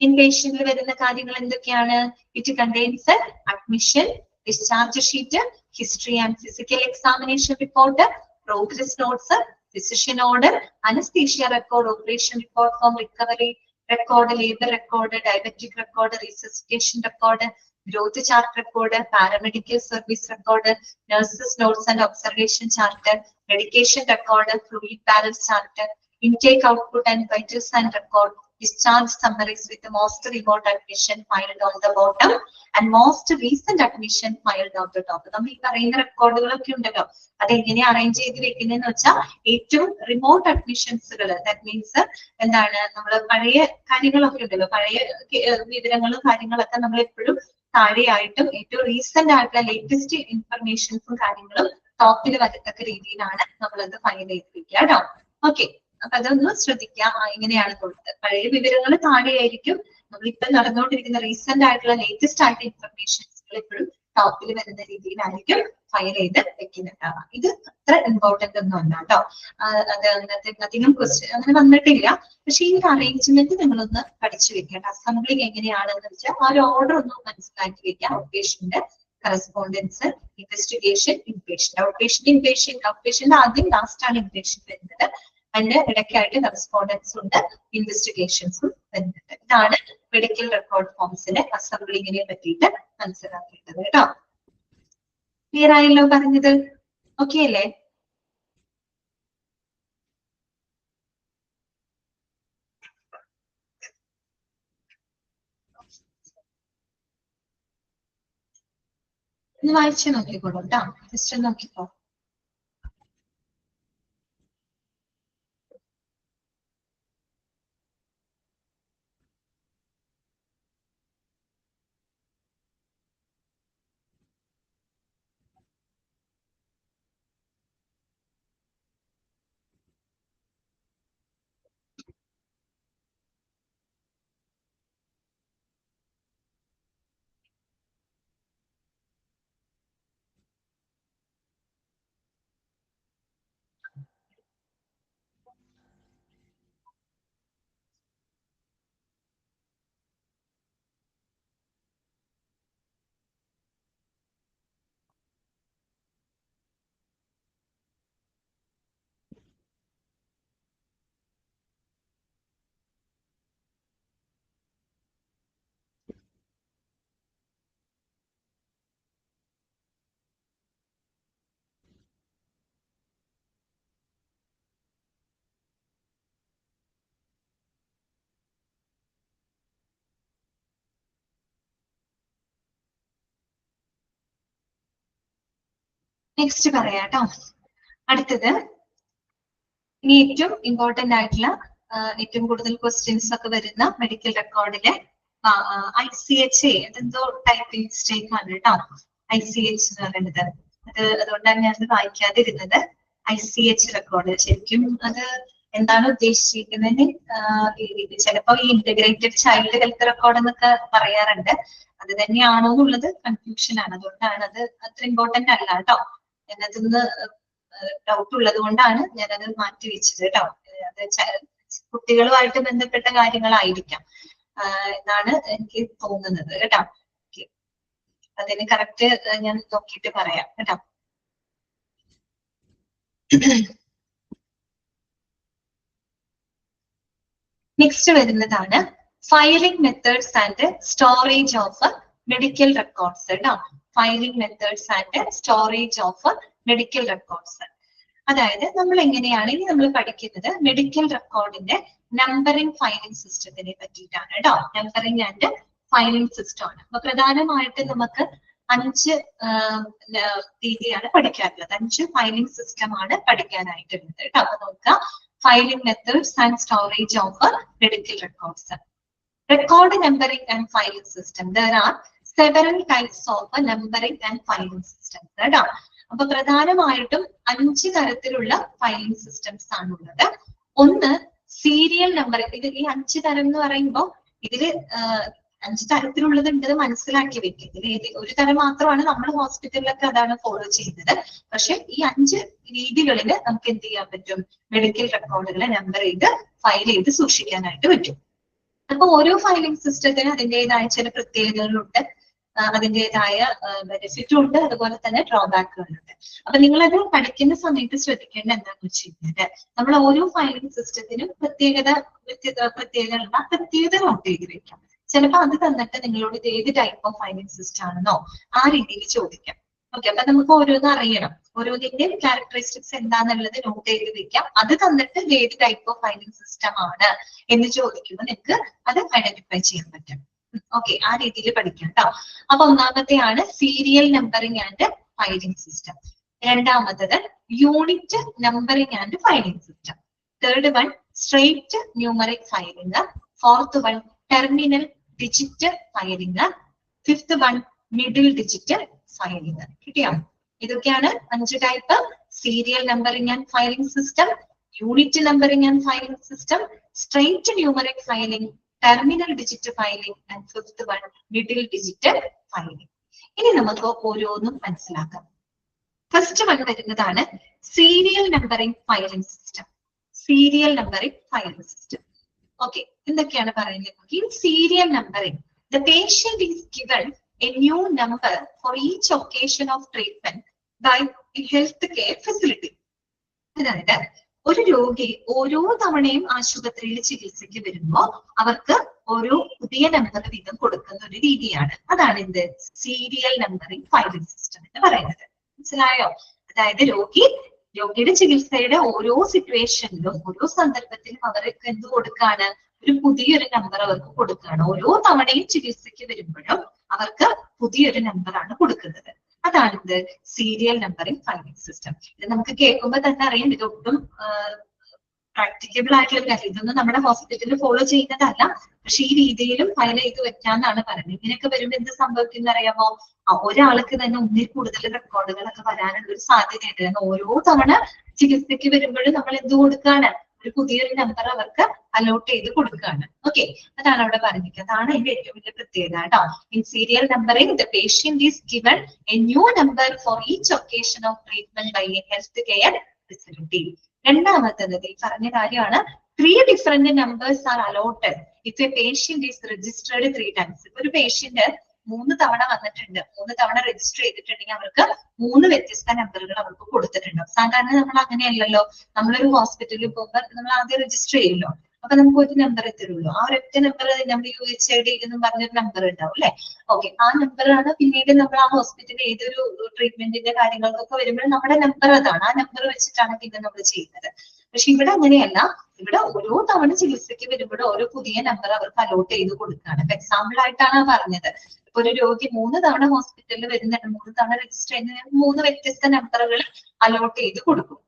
ഇൻപേഷ്യന്റിൽ വരുന്ന കാര്യങ്ങൾ എന്തൊക്കെയാണ്? It contains admission, discharge sheet, history and physical examination report, progress notes, physician order, anaesthesia record, operation report form, recovery record, labour record, diabetic record, resuscitation record, growth chart record, paramedical service record, nurses notes and observation chart, medication record, fluid balance chart, intake output and vital sign record, discharge summaries with the most remote admission filed on the bottom and most recent admission filed on the top. നമ്മൾ ഈ പറയുന്ന റെക്കോർഡുകളൊക്കെ ഉണ്ടല്ലോ, അതെങ്ങനെ അറേഞ്ച് ചെയ്ത് വെക്കുന്നതെന്ന് വെച്ചാൽ ഏറ്റവും റിമോട്ട് അഡ്മിഷൻസുകൾ, ദാറ്റ് മീൻസ് എന്താണ്, നമ്മൾ പഴയ കാര്യങ്ങളൊക്കെ ഉണ്ടല്ലോ, പഴയ വിവരങ്ങളും കാര്യങ്ങളൊക്കെ നമ്മൾ എപ്പോഴും താഴെയായിട്ടും ഏറ്റവും റീസെന്റ് ആയിട്ടുള്ള ലേറ്റസ്റ്റ് ഇൻഫർമേഷൻസും കാര്യങ്ങളും ടോപ്പിൽ വരത്തക്ക രീതിയിലാണ് നമ്മളത് ഫൈൽ ചെയ്ത് വെക്കുക കേട്ടോ. ഓക്കെ, അപ്പൊ അതൊന്ന് ശ്രദ്ധിക്കുക. ഇങ്ങനെയാണ് കൊടുത്തത്. പഴയ വിവരങ്ങൾ താഴെയായിരിക്കും, നമ്മളിപ്പോ നടന്നുകൊണ്ടിരിക്കുന്ന റീസെന്റ് ആയിട്ടുള്ള ലേറ്റസ്റ്റ് ആയിട്ടുള്ള ഇൻഫർമേഷൻസുകൾ എപ്പോഴും ടോപ്പിൽ വരുന്ന രീതിയിലായിരിക്കും ഫയൽ ചെയ്ത് വെക്കുന്നുണ്ടാവുക. ഇത് അത്ര ഇമ്പോർട്ടന്റ് ഒന്നും അല്ല കേട്ടോ. അത് അധികം ക്വസ്റ്റ്യൻ അങ്ങനെ വന്നിട്ടില്ല. പക്ഷെ ഈ ഒരു അറേഞ്ച്മെന്റ് നിങ്ങളൊന്ന് പഠിച്ചു വെക്കേണ്ട. അസംബ്ലിങ് എങ്ങനെയാണെന്ന് വെച്ചാൽ ആ ഒരു ഓർഡർ ഒന്ന് മനസ്സിലാക്കി വെക്കുക. Outpatient, correspondence, investigation, inpatient. Outpatient ആദ്യം, ലാസ്റ്റ് ആണ് ഇൻപേഷ്യന്റ് വരുന്നത്. അതിന്റെ ഇടയ്ക്കായിട്ട് കറസ്പോണ്ടൻസ് ഉണ്ട്, ഇൻവെസ്റ്റിഗേഷൻസും വരുന്നുണ്ട്. ഇതാണ് മെഡിക്കൽ റെക്കോർഡ് ഫോംസിന്റെ അസംബ്ലിങ്ങിനെ പറ്റിയിട്ട് മനസ്സിലാക്കേണ്ടത് കേട്ടോ. ക്ലിയർ ആയല്ലോ പറഞ്ഞത്? ഓക്കെ അല്ലേ? ഒന്ന് വായിച്ചു നോക്കിക്കോളൂ കേട്ടോ, ജസ്റ്റ് നോക്കിക്കോ. നെക്സ്റ്റ് പറയാട്ടോ. അടുത്തത് ഇനി ഏറ്റവും ഇമ്പോർട്ടന്റ് ആയിട്ടുള്ള ഏറ്റവും കൂടുതൽ ക്വസ്റ്റ്യൻസ് ഒക്കെ വരുന്ന മെഡിക്കൽ റെക്കോർഡിലെ ICHA, അതെന്തോ ടൈപ്പിംഗ് മിസ്റ്റേക്ക് ആണ് കേട്ടോ. ICH എന്ന് പറയുന്നത് അത് അതുകൊണ്ടാണ് ഞാനത് വായിക്കാതിരുന്നത്. ICH റെക്കോർഡ് ശരിക്കും അത് എന്താണ് ഉദ്ദേശിച്ചിരിക്കുന്നതിന് ചിലപ്പോ ഈ ഇന്റഗ്രേറ്റഡ് ചൈൽഡ് ഹെൽത്ത് റെക്കോർഡ് എന്നൊക്കെ പറയാറുണ്ട്. അത് തന്നെയാണോ എന്നുള്ളത് കൺഫ്യൂഷൻ ആണ്. അതുകൊണ്ടാണ് അത് അത്ര ഇമ്പോർട്ടന്റ് അല്ല കേട്ടോ. ഞാനതൊന്ന് ഡൗട്ട് ഉള്ളത് കൊണ്ടാണ് ഞാനത് മാറ്റി വെച്ചത് കേട്ടോ. അത് കുട്ടികളുമായിട്ട് ബന്ധപ്പെട്ട കാര്യങ്ങളായിരിക്കാം എന്നാണ് എനിക്ക് തോന്നുന്നത് കേട്ടോ. അതിന് കറക്റ്റ് ഞാൻ നോക്കിയിട്ട് പറയാം കേട്ടോ. നെക്സ്റ്റ് വരുന്നതാണ് filing methods and storage of medical records കേട്ടോ. Filing methods and storage of medical records. അതായത് നമ്മൾ എങ്ങനെയാണ് ഇനി നമ്മൾ പഠിക്കുന്നത് മെഡിക്കൽ റെക്കോർഡിന്റെ നമ്പറിംഗ് ഫയലിംഗ് സിസ്റ്റത്തിനെ പറ്റിയിട്ടാണ് കേട്ടോ. നമ്പറിംഗ് ആൻഡ് ഫയലിംഗ് സിസ്റ്റം ആണ്. അപ്പൊ പ്രധാനമായിട്ട് നമുക്ക് 5 രീതിയാണ് പഠിക്കാനുള്ളത്. 5 ഫയലിംഗ് സിസ്റ്റം ആണ് പഠിക്കാനായിട്ടുള്ളത് കേട്ടോ. അപ്പൊ നോക്കുക, filing methods and storage of medical records. Record numbering and filing system. There are several types of numbering and filing systems കേട്ടോ. അപ്പൊ പ്രധാനമായിട്ടും 5 തരത്തിലുള്ള ഫയലിംഗ് സിസ്റ്റംസ് ആണുള്ളത്. ഒന്ന് സീരിയൽ നമ്പറിംഗ്. ഇത് ഈ 5 തരം എന്ന് പറയുമ്പോൾ ഇതില് 5 തരത്തിലുള്ളത് ഉണ്ടെന്ന് മനസ്സിലാക്കി വെക്കും. ഇതിൽ ഒരു തരം മാത്രമാണ് നമ്മൾ ഹോസ്പിറ്റലിലൊക്കെ അതാണ് ഫോളോ ചെയ്യുന്നത്. പക്ഷെ ഈ 5 രീതികളിൽ നമുക്ക് എന്ത് ചെയ്യാൻ പറ്റും? മെഡിക്കൽ റെക്കോർഡുകളെ നമ്പർ ചെയ്ത് ഫയൽ ചെയ്ത് സൂക്ഷിക്കാനായിട്ട് പറ്റും. അപ്പൊ ഓരോ ഫയലിംഗ് സിസ്റ്റത്തിന് അതിൻ്റെതായ ചില പ്രത്യേകതകളുണ്ട്. അതിൻ്റെതായ ബെനിഫിറ്റും ഉണ്ട്, അതുപോലെ തന്നെ ഡ്രോബാക്കുകളുണ്ട്. അപ്പൊ നിങ്ങളത് പഠിക്കുന്ന സമയത്ത് ശ്രദ്ധിക്കേണ്ട എന്താണെന്ന് വെച്ച് കഴിഞ്ഞാൽ നമ്മൾ ഓരോ ഫയലിംഗ് സിസ്റ്റത്തിനും പ്രത്യേകത നോട്ട് ചെയ്ത് വെക്കാം. ചിലപ്പോൾ അത് തന്നിട്ട് നിങ്ങളോട് ഇത് ഏത് ടൈപ്പ് ഓഫ് ഫയലിംഗ് സിസ്റ്റം ആണെന്നോ ആ രീതിയിൽ ചോദിക്കാം. ഓക്കെ, അപ്പൊ നമുക്ക് ഓരോന്നും അറിയണം, ഓരോന്നിന്റെ ക്യാരക്ടറിസ്റ്റിക്സ് എന്താന്നുള്ളത് നോട്ട് ചെയ്ത് വെക്കാം. അത് തന്നിട്ട് ഏത് ടൈപ്പ് ഓഫ് ഫയലിംഗ് സിസ്റ്റം ആണ് എന്ന് ചോദിക്കുമ്പോൾ നിങ്ങൾക്ക് അത് ഐഡന്റിഫൈ ചെയ്യാൻ പറ്റും. ഓക്കെ, ആ രീതിയിൽ പഠിക്കാം കേട്ടോ. അപ്പൊ ഒന്നാമത്തെയാണ് serial numbering and filing system. രണ്ടാമത്തത് unit numbering and filing system. Third one straight numeric filing. Fourth one terminal digit filing. Fifth one middle digit filing. കിട്ടിയോ? ഇതൊക്കെയാണ് 5 type: serial numbering and filing system, unit numbering and filing system, straight numeric filing, terminal digit filing and fifth one middle digit filing. ഇനി നമുക്ക് ഓരോന്നും മനസ്സിലാക്കാം. ഫസ്റ്റ് വൺ വരുന്നതാണ് serial numbering filing system. Serial numbering filing system. Okay, എന്തൊക്കെയാണ് പറയുന്നത്? In serial numbering the patient is given a new number for each occasion of treatment by a healthcare facility. അതായത് ഒരു രോഗി ഓരോ തവണയും ആശുപത്രിയിൽ ചികിത്സയ്ക്ക് വരുമ്പോൾ അവർക്ക് ഓരോ പുതിയ നമ്പർ വീതം കൊടുക്കുന്ന ഒരു രീതിയാണ്. അതാണ് എന്ത് സീരിയൽ നമ്പറിംഗ് ഫയലിംഗ് സിസ്റ്റം എന്ന് പറയുന്നത്. മനസ്സിലായോ? അതായത് രോഗിയുടെ ചികിത്സയുടെ ഓരോ സിറ്റുവേഷനിലും ഓരോ സന്ദർഭത്തിലും അവർക്ക് എന്ത് കൊടുക്കാണ്? ഒരു പുതിയൊരു നമ്പർ അവർക്ക് കൊടുക്കുകയാണ്. ഓരോ തവണയും ചികിത്സയ്ക്ക് വരുമ്പോഴും അവർക്ക് പുതിയൊരു നമ്പറാണ് കൊടുക്കുന്നത്. അതാണ് ഇത് സീരിയൽ നമ്പറിംഗ് ഫയലിംഗ് സിസ്റ്റം. ഇത് നമുക്ക് കേൾക്കുമ്പോൾ തന്നെ അറിയാം ഇതൊട്ടും പ്രാക്ടിക്കബിൾ ആയിട്ടുള്ള കാര്യം. ഇതൊന്നും നമ്മുടെ ഹോസ്പിറ്റലിൽ ഫോളോ ചെയ്യുന്നതല്ല. പക്ഷെ ഈ രീതിയിലും ഫയൽ ചെയ്ത് വെക്കാന്നാണ് പറയുന്നത്. ഇങ്ങനെയൊക്കെ വരുമ്പോൾ എന്ത് സംഭവിക്കുന്ന അറിയാമോ? ഒരാൾക്ക് തന്നെ ഒന്നിൽ കൂടുതൽ റെക്കോർഡുകളൊക്കെ വരാനുള്ള ഒരു സാധ്യതയുണ്ട്. കാരണം ഓരോ തവണ ചികിത്സയ്ക്ക് വരുമ്പോഴും നമ്മൾ എന്ത് കൊടുക്കുകയാണ്? ഒരു പുതിയൊരു നമ്പർ അവർക്ക് അലോട്ട് ചെയ്ത് കൊടുക്കുകയാണ്. ഓക്കെ, അതാണ് അവിടെ പറഞ്ഞിരിക്കുന്നത്. അതാണ് അതിന്റെ ഏറ്റവും വലിയ പ്രത്യേകത കേട്ടോ. In serial numbering the patient is given a new number for each occasion of treatment by a healthcare facility. രണ്ടാമത്തേത് ഈ പറഞ്ഞ കാര്യമാണ് 3 different numbers are allotted if a patient is registered 3 times. ഒരു പേഷ്യന്റ് 3 തവണ വന്നിട്ടുണ്ട്, 3 തവണ രജിസ്റ്റർ ചെയ്തിട്ടുണ്ടെങ്കിൽ അവർക്ക് 3 വ്യത്യസ്ത നമ്പറുകൾ അവർക്ക് കൊടുത്തിട്ടുണ്ട്. സാധാരണ നമ്മൾ അങ്ങനെയല്ലല്ലോ. നമ്മളൊരു ഹോസ്പിറ്റലിൽ പോകുമ്പോൾ നമ്മൾ ആദ്യം രജിസ്റ്റർ ചെയ്യുമല്ലോ. അപ്പൊ നമുക്ക് ഒരു നമ്പർ തരുള്ളൂ. ആ ഒരൊറ്റ നമ്പർ നമ്മൾ UHID എന്ന് പറഞ്ഞൊരു നമ്പർ ഉണ്ടാവും അല്ലെ? ഓക്കെ, ആ നമ്പറാണ് പിന്നീട് നമ്മൾ ആ ഹോസ്പിറ്റലിൽ ഏതൊരു ട്രീറ്റ്മെന്റിന്റെ കാര്യങ്ങൾക്കൊക്കെ വരുമ്പോൾ നമ്മുടെ നമ്പർ അതാണ്. ആ നമ്പർ വെച്ചിട്ടാണ് പിന്നെ നമ്മൾ ചെയ്യുന്നത്. പക്ഷെ ഇവിടെ അങ്ങനെയല്ല. ഇവിടെ ഓരോ തവണ ചികിത്സയ്ക്ക് വരുമ്പോഴും ഓരോ പുതിയ നമ്പർ അവർക്ക് അലോട്ട് ചെയ്ത് കൊടുക്കുകയാണ്. ഇപ്പൊ എക്സാമ്പിൾ ആയിട്ടാണ് പറഞ്ഞത്. ഇപ്പൊ ഒരു രോഗി 3 തവണ ഹോസ്പിറ്റലിൽ വരുന്നുണ്ട്, 3 തവണ രജിസ്റ്റർ ചെയ്യുന്ന 3 വ്യത്യസ്ത നമ്പറുകൾ അലോട്ട് ചെയ്ത് കൊടുക്കും.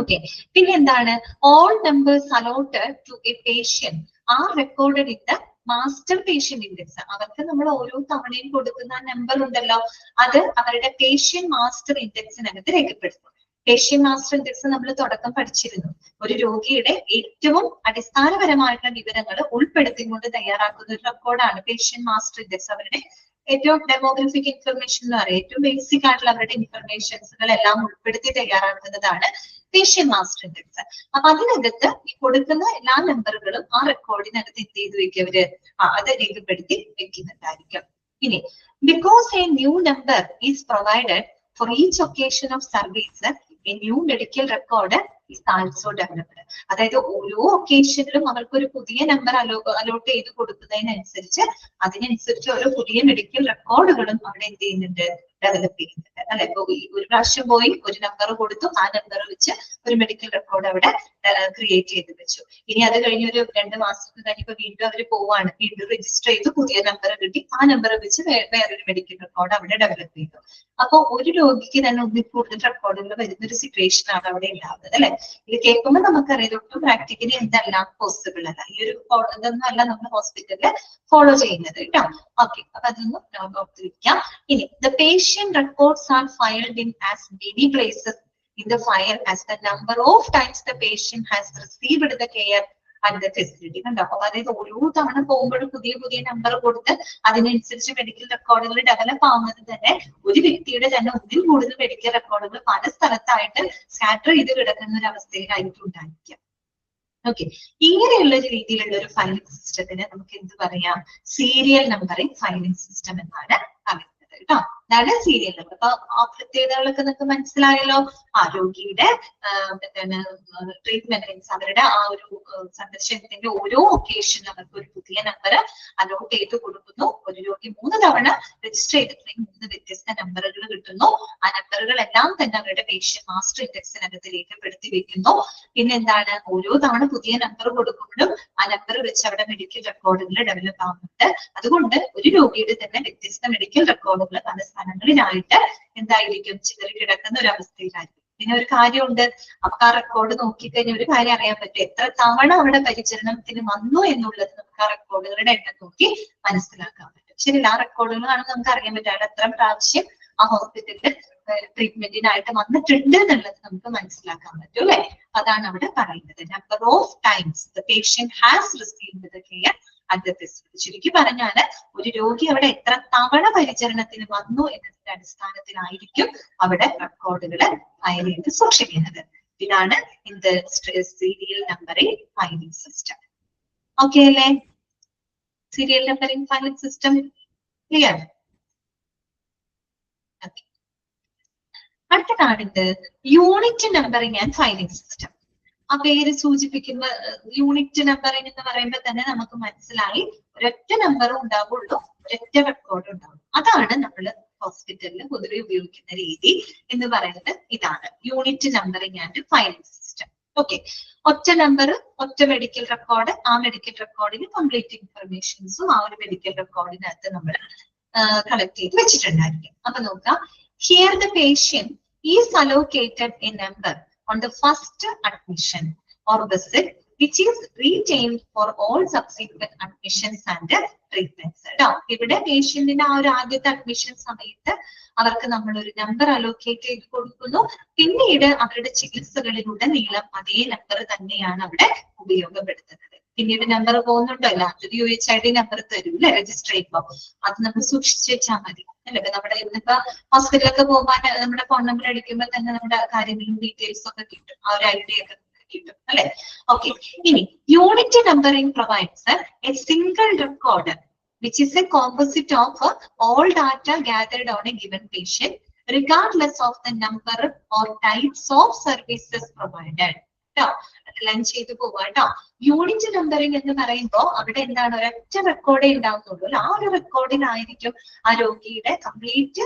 ഓക്കെ, പിന്നെ എന്താണ്? All numbers allotted to a patient are recorded in the master patient index. അവർക്ക് നമ്മൾ ഓരോ തവണയും കൊടുക്കുന്ന നമ്പർ ഉണ്ടല്ലോ, അത് അവരുടെ പേഷ്യന്റ് മാസ്റ്റർ ഇൻഡെക്സിനകത്ത് രേഖപ്പെടുത്തും. പേഷ്യന്റ് മാസ്റ്റർ ഇൻഡെക്സ് നമ്മൾ തുടക്കം പഠിച്ചിരുന്നു. ഒരു രോഗിയുടെ ഏറ്റവും അടിസ്ഥാനപരമായിട്ടുള്ള വിവരങ്ങൾ ഉൾപ്പെടുത്തിക്കൊണ്ട് തയ്യാറാക്കുന്ന ഒരു റെക്കോർഡാണ് പേഷ്യന്റ് മാസ്റ്റർ ഇൻഡെക്സ്. അവരുടെ ഏറ്റവും ഡെമോഗ്രഫിക് ഇൻഫർമേഷൻ എന്ന് പറയും, ഏറ്റവും ബേസിക് ആയിട്ടുള്ള അവരുടെ ഇൻഫർമേഷൻസുകൾ എല്ലാം ഉൾപ്പെടുത്തി തയ്യാറാക്കുന്നതാണ് പേഷ്യന്റ് മാസ്റ്റർ ഇൻഡെക്സ്. അപ്പൊ അതിനകത്ത് ഈ കൊടുക്കുന്ന എല്ലാ നമ്പറുകളും ആ റെക്കോർഡിനകത്ത് എന്ത് ചെയ്ത് വെക്കവര് അത് രേഖപ്പെടുത്തി വെക്കുന്നുണ്ടായിരിക്കും. ഇനി because A new number is provided for each occasion of service A new medical record is also developed. അതായത് ഓരോ ഒക്കേഷനിലും അവർക്ക് ഒരു പുതിയ നമ്പർ അലോട്ട് ചെയ്ത് കൊടുക്കുന്നതിനനുസരിച്ച് അതിനനുസരിച്ച് ഓരോ പുതിയ മെഡിക്കൽ റെക്കോർഡുകളും അവിടെ എന്ത് ചെയ്യുന്നുണ്ട്? ഡെവലപ്പ് ചെയ്യുന്നുണ്ട് അല്ലെ? ഇപ്പൊ ഒരു പ്രാവശ്യം പോയി ഒരു നമ്പർ കൊടുത്തു, ആ നമ്പർ വെച്ച് ഒരു മെഡിക്കൽ റെക്കോർഡ് അവിടെ ക്രിയേറ്റ് ചെയ്ത് വെച്ചു. ഇനി അത് കഴിഞ്ഞ് ഒരു 2 മാസത്തിന് കഴിഞ്ഞപ്പോ വീണ്ടും അവർ പോവാണ്, വീണ്ടും രജിസ്റ്റർ ചെയ്ത് പുതിയ നമ്പർ കിട്ടി, ആ നമ്പർ വെച്ച് വേറൊരു മെഡിക്കൽ റെക്കോർഡ് അവിടെ ഡെവലപ്പ് ചെയ്തു. അപ്പൊ ഒരു രോഗിക്ക് തന്നെ ഒന്നിൽ കൂടുതൽ റെക്കോർഡുകൾ വരുന്ന ഒരു സിറ്റുവേഷൻ ആണ് അവിടെ ഉണ്ടാവുന്നത് അല്ലെ? ഇത് കേൾക്കുമ്പോൾ നമുക്കറിയാം ഒട്ടും പ്രാക്ടിക്കലി എന്തെല്ലാം പോസിബിൾ അല്ല. ഈ ഒരു ഇതൊന്നും അല്ല നമ്മൾ ഹോസ്പിറ്റലിൽ ഫോളോ ചെയ്യുന്നത് കേട്ടോ. ഓക്കെ, അപ്പൊ അതൊന്നും ഓർത്തിരിക്കാം. ഇനി the patient records are filed in as many places in the file as the number of times the patient has received the care at the facility. കണ്ടോ? അപ്പൊ അതായത് ഓരോ തവണ പോകുമ്പോഴും പുതിയ പുതിയ നമ്പർ കൊടുത്ത് അതിനനുസരിച്ച് മെഡിക്കൽ റെക്കോർഡുകൾ ഡെവലപ്പ് ആവുന്നത് തന്നെ ഒരു വ്യക്തിയുടെ തന്നെ ഒന്നിൽ കൂടുതൽ മെഡിക്കൽ റെക്കോർഡുകൾ പല സ്ഥലത്തായിട്ട് സ്കാറ്റർ ചെയ്ത് കിടക്കുന്ന ഒരു അവസ്ഥയിലായിരിക്കും ഉണ്ടായിരിക്കുക. ഓക്കെ, ഇങ്ങനെയുള്ള ഒരു രീതിയിലുള്ള ഒരു ഫയലിംഗ് സിസ്റ്റത്തിന് നമുക്ക് എന്ത് പറയാം? സീരിയൽ നമ്പറിംഗ് ഫയലിംഗ് സിസ്റ്റം എന്നാണ് പറയുന്നത് കേട്ടോ. അതാണ് സീരിയൽ നമ്പർ. അപ്പൊ ആ പ്രത്യേകതകളൊക്കെ നിങ്ങൾക്ക് മനസ്സിലായല്ലോ. രോഗിയുടെ ട്രീറ്റ്മെന്റ് മീൻസ് അവരുടെ ആ ഒരു സന്ദർശനത്തിന്റെ ഓരോ ഒക്കേഷനിലും അവർക്ക് ഒരു പുതിയ നമ്പർ അലോട്ട് ചെയ്ത് കൊടുക്കുന്നു. ഒരു രോഗി 3 തവണ രജിസ്റ്റർ ചെയ്തിട്ടുണ്ടെങ്കിൽ 3 വ്യത്യസ്ത നമ്പറുകൾ കിട്ടുന്നു. ആ നമ്പറുകളെല്ലാം തന്നെ അവരുടെ പേഷ്യന്റ് മാസ്റ്റർ ഇൻഡെക്സിനകത്ത് രേഖപ്പെടുത്തി വെക്കുന്നു. പിന്നെ എന്താണ്, ഓരോ തവണ പുതിയ നമ്പർ കൊടുക്കുമ്പോഴും ആ നമ്പർ വെച്ച് അവിടെ മെഡിക്കൽ റെക്കോർഡുകൾ ഡെവലപ്പ് ആവുന്നുണ്ട്. അതുകൊണ്ട് ഒരു രോഗിയുടെ തന്നെ വ്യത്യസ്ത മെഡിക്കൽ റെക്കോർഡുകൾ പല സ്ഥലങ്ങളിലായിട്ട് എന്തായിരിക്കും, ചിതറി കിടക്കുന്ന ഒരു അവസ്ഥയിലായിരിക്കും. പിന്നെ ഒരു കാര്യമുണ്ട്, നമുക്ക് ആ റെക്കോർഡ് നോക്കിക്കഴിഞ്ഞാൽ ഒരു കാര്യം അറിയാൻ പറ്റും, എത്ര തവണ അവിടെ പരിചരണത്തിന് വന്നു എന്നുള്ളത് നമുക്ക് ആ റെക്കോർഡുകളുടെ എണ്ണം നോക്കി മനസ്സിലാക്കാൻ പറ്റും. ശരി, ആ റെക്കോർഡുകൾ കാണുമ്പോൾ നമുക്ക് അറിയാൻ പറ്റും അയാൾ എത്ര പ്രാവശ്യം ആ ഹോസ്പിറ്റലിൽ ട്രീറ്റ്മെന്റിനായിട്ട് വന്നിട്ടുണ്ട് എന്നുള്ളത് നമുക്ക് മനസ്സിലാക്കാൻ പറ്റും അല്ലെ. അതാണ് അവിടെ പറയുന്നത്. Number of times the patient has received the care at the facility. ചുരുക്കി പറഞ്ഞാല് ഒരു രോഗി അവിടെ എത്ര തവണ പരിചരണത്തിന് വന്നു എന്നതിന്റെ അടിസ്ഥാനത്തിലായിരിക്കും അവിടെ റെക്കോർഡുകൾ ഫയൽ ചെയ്ത് സൂക്ഷിക്കുന്നത്. ഇതാണ് in the serial numbering filing system. Okay അല്ലേ? Serial numbering filing system clear? അടുത്ത കാണുന്നത് unit numbering and filing system. ആ പേര് സൂചിപ്പിക്കുന്ന യൂണിറ്റ് നമ്പറിംഗ് എന്ന് പറയുമ്പോൾ തന്നെ നമുക്ക് മനസ്സിലായി ഒരൊറ്റ നമ്പറും ഉണ്ടാവുള്ളൂ, ഒരൊറ്റ റെക്കോർഡ് ഉണ്ടാവും. അതാണ് നമ്മൾ ഹോസ്പിറ്റലിൽ പൊതുവെ ഉപയോഗിക്കുന്ന രീതി എന്ന് പറയുന്നത്. ഇതാണ് unit numbering and filing system. Okay, ഒറ്റ നമ്പർ, ഒറ്റ മെഡിക്കൽ റെക്കോർഡ്, ആ മെഡിക്കൽ റെക്കോർഡിന് കംപ്ലീറ്റ് ഇൻഫർമേഷൻസും ആ ഒരു മെഡിക്കൽ റെക്കോർഡിനകത്ത് നമ്മൾ കളക്ട് ചെയ്ത് വെച്ചിട്ടുണ്ടായിരിക്കും. അപ്പൊ നോക്കാം, here the patient is allocated A number on the first admission or visit which is retained for all subsequent admissions and treatments. ഇവിടെ പേഷ്യന്റിന്റെ ആ ഒരു ആദ്യത്തെ അഡ്മിഷൻ സമയത്ത് അവർക്ക് നമ്മൾ ഒരു നമ്പർ അലോക്കേറ്റ് ചെയ്ത് കൊടുക്കുന്നു. പിന്നീട് അവരുടെ ചികിത്സകളിലുടനീളം അതേ നമ്പർ തന്നെയാണ് അവിടെ ഉപയോഗപ്പെടുത്തുന്നത്. പിന്നീട് നമ്പർ പോകുന്നുണ്ടോ ഇല്ല, ഒരു UHID നമ്പർ തരും അല്ലെ രജിസ്റ്റർ ചെയ്യുമ്പോൾ, അത് നമ്മൾ സൂക്ഷിച്ചു വെച്ചാൽ മതി അല്ലെ. നമ്മുടെ ഇന്നിപ്പോ ഹോസ്പിറ്റലൊക്കെ പോകാൻ നമ്മുടെ ഫോൺ നമ്പർ അടിക്കുമ്പോൾ തന്നെ നമ്മുടെ കാര്യങ്ങളും ഡീറ്റെയിൽസും ഒക്കെ കിട്ടും, ആ ഒരു ഐഡിയ ഒക്കെ കിട്ടും അല്ലെ. ഓക്കെ, ഇനി unit numbering provides A single record which is a composite of all data gathered on a given patient regardless of the number or types of services provided. Lunch ചെയ്ത് പോവാട്ടോ. യൂണിറ്റ് നമ്പറിംഗ് എന്ന് പറയുമ്പോൾ അവിടെ എന്താണ്, ഒരൊറ്റ റെക്കോർഡേ ഉണ്ടാവുന്നുള്ളൂ. ആ ഒരു റെക്കോർഡിനായിരിക്കും ആ രോഗിയുടെ കംപ്ലീറ്റ്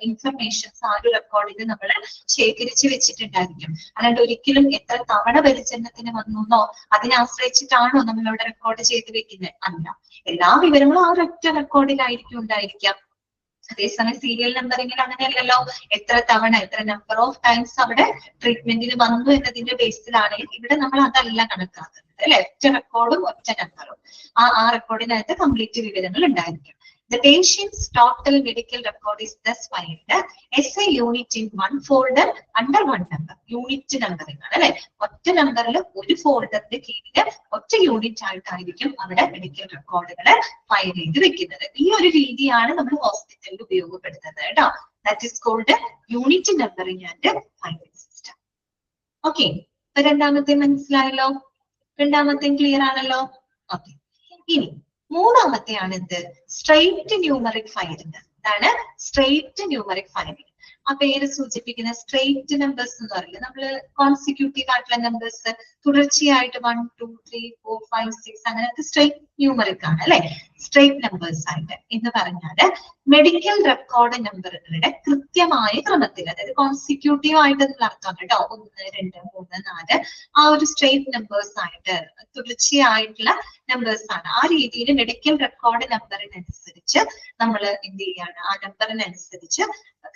ഇൻഫർമേഷൻസ് ആ ഒരു റെക്കോർഡിൽ നമ്മൾ ശേഖരിച്ച് വെച്ചിട്ടുണ്ടായിരിക്കും. അല്ലാണ്ട് ഒരിക്കലും എത്ര തവണ പരിചരണത്തിന് വന്നോ അതിനെ ആശ്രയിച്ചിട്ടാണോ നമ്മളിവിടെ റെക്കോർഡ് ചെയ്ത് വെക്കുന്നത്? അല്ല, എല്ലാ വിവരങ്ങളും ആ ഒരൊറ്റ റെക്കോർഡിലായിരിക്കും ഉണ്ടായിരിക്കാം. അതേസമയം സീരിയൽ നമ്പറിംഗിൽ അങ്ങനെയല്ലല്ലോ. എത്ര തവണ, എത്ര നമ്പർ ഓഫ് ടൈംസ് അവിടെ ട്രീറ്റ്മെന്റിന് വന്നു എന്നതിന്റെ ബേസിലാണ്. ഇവിടെ നമ്മൾ അതല്ല കണക്കാക്കുന്നത് അല്ലെ. ഒറ്റ റെക്കോർഡും ഒറ്റ നമ്പറും ആ റെക്കോർഡിനകത്ത് കംപ്ലീറ്റ് വിവരങ്ങൾ ഉണ്ടായിരിക്കും. The patient's total medical record is thus filed as a unit in one folder under one number. Unit numbering ആണ് അല്ലെ. ഒറ്റ നമ്പറിൽ ഒരു ഫോൾഡറിന്റെ കീഴില് ഒറ്റ യൂണിറ്റ് ആയിട്ടായിരിക്കും അവിടെ മെഡിക്കൽ റെക്കോർഡുകൾ ഫയൽ ചെയ്ത് വെക്കുന്നത്. ഈ ഒരു രീതിയാണ് നമ്മൾ ഹോസ്പിറ്റലിൽ ഉപയോഗപ്പെടുത്തുന്നത് കേട്ടോ. That is called unit numbering and filing system. Okay, ഇപ്പൊ രണ്ടാമത്തെ മനസ്സിലായല്ലോ, രണ്ടാമത്തെ ക്ലിയർ ആണല്ലോ. ഓക്കെ, ഇനി മൂന്നാമത്തെയാണ് എന്ത്, സ്ട്രെയിറ്റ് ന്യൂമറിക് ഫയലിംഗ്. അതാണ് സ്ട്രെയിറ്റ് ന്യൂമറിക് ഫയലിംഗ്. ആ പേര് സൂചിപ്പിക്കുന്ന സ്ട്രെയിറ്റ് നമ്പേഴ്സ് എന്ന് പറയുന്നത് നമ്മള് കോൺസിക്യൂട്ടീവ് ആയിട്ടുള്ള നമ്പേഴ്സ് തുടർച്ചയായിട്ട് 1 2 3 4 5 6 അങ്ങനത്തെ സ്ട്രെയിറ്റ് ന്യൂമറിക് ആണ് അല്ലെ. സ്ട്രെയിറ്റ് നമ്പേഴ്സ് ആയിട്ട് എന്ന് പറഞ്ഞാല് മെഡിക്കൽ റെക്കോർഡ് നമ്പറുകളുടെ കൃത്യമായ ക്രമത്തിൽ, അതായത് കോൺസിക്യൂട്ടീവ് ആയിട്ട് അർത്ഥം കേട്ടോ, 1 2 3 4 ആ ഒരു സ്ട്രെയിറ്റ് നമ്പേഴ്സ് ആയിട്ട് തുടർച്ചയായിട്ടുള്ള നമ്പേഴ്സ് ആണ്. ആ രീതിയിൽ മെഡിക്കൽ റെക്കോർഡ് നമ്പറിനനുസരിച്ച് നമ്മൾ എന്ത് ചെയ്യാണ്, ആ നമ്പറിനനുസരിച്ച്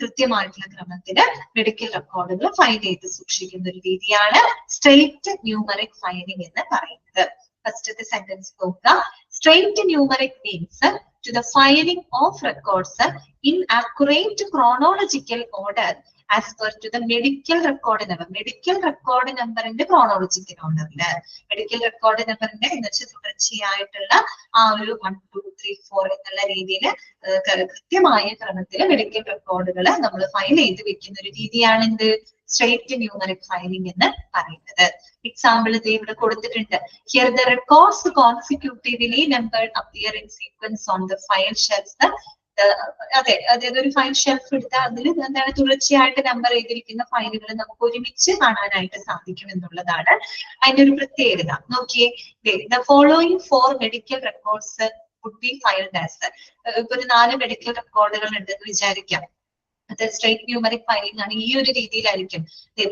കൃത്യമായിട്ടുള്ള ക്രമത്തില് മെഡിക്കൽ റെക്കോർഡുകൾ ഫയൽ ചെയ്ത് സൂക്ഷിക്കുന്ന ഒരു രീതിയാണ് സ്ട്രെയിറ്റ് ന്യൂമറിക് ഫയലിംഗ് എന്ന് പറയുന്നത്. ഫസ്റ്റത്തെ സെന്റൻസ് നോക്കുക. Straight numeric means to the filing of records in accurate chronological order as per to the medical record number. Medical record number in the chronological order. Medical record number in the തുടർച്ചയായിട്ടുള്ള ആ ഒരു 1 2 3 4 എന്നുള്ള രീതിയിൽ കൃത്യമായ ക്രമത്തിൽ മെഡിക്കൽ റെക്കോർഡുകൾ നമ്മൾ ഫയൽ ചെയ്ത് വെക്കുന്ന ഒരു രീതിയാണ് എന്ത്, സ്ട്രെയിറ്റ് ന്യൂമറിക് ഫയലിംഗ് എന്ന് പറയുന്നത്. എക്സാമ്പിൾ ഇത് ഇവിടെ കൊടുത്തിട്ടുണ്ട്. Here the records consecutively numbered appear in sequence on the file shelves അതെ, അതായത് ഒരു ഫയൽ ഷെൽഫ് എടുത്താൽ അതിൽ എന്താണ് തുടർച്ചയായിട്ട് നമ്പർ ചെയ്തിരിക്കുന്ന ഫയലുകൾ നമുക്ക് ഒരുമിച്ച് കാണാനായിട്ട് സാധിക്കും എന്നുള്ളതാണ് അതിന്റെ ഒരു പ്രത്യേകത. നോക്കിയേ, the following 4 medical records would be filed as. ഇപ്പൊ ഒരു 4 മെഡിക്കൽ റെക്കോർഡുകൾ ഉണ്ടെന്ന് വിചാരിക്കാം. അത് സ്ട്രേറ്റ് ന്യൂമറിക് ഫയലിംഗ് ആണ്. ഈ ഒരു രീതിയിലായിരിക്കും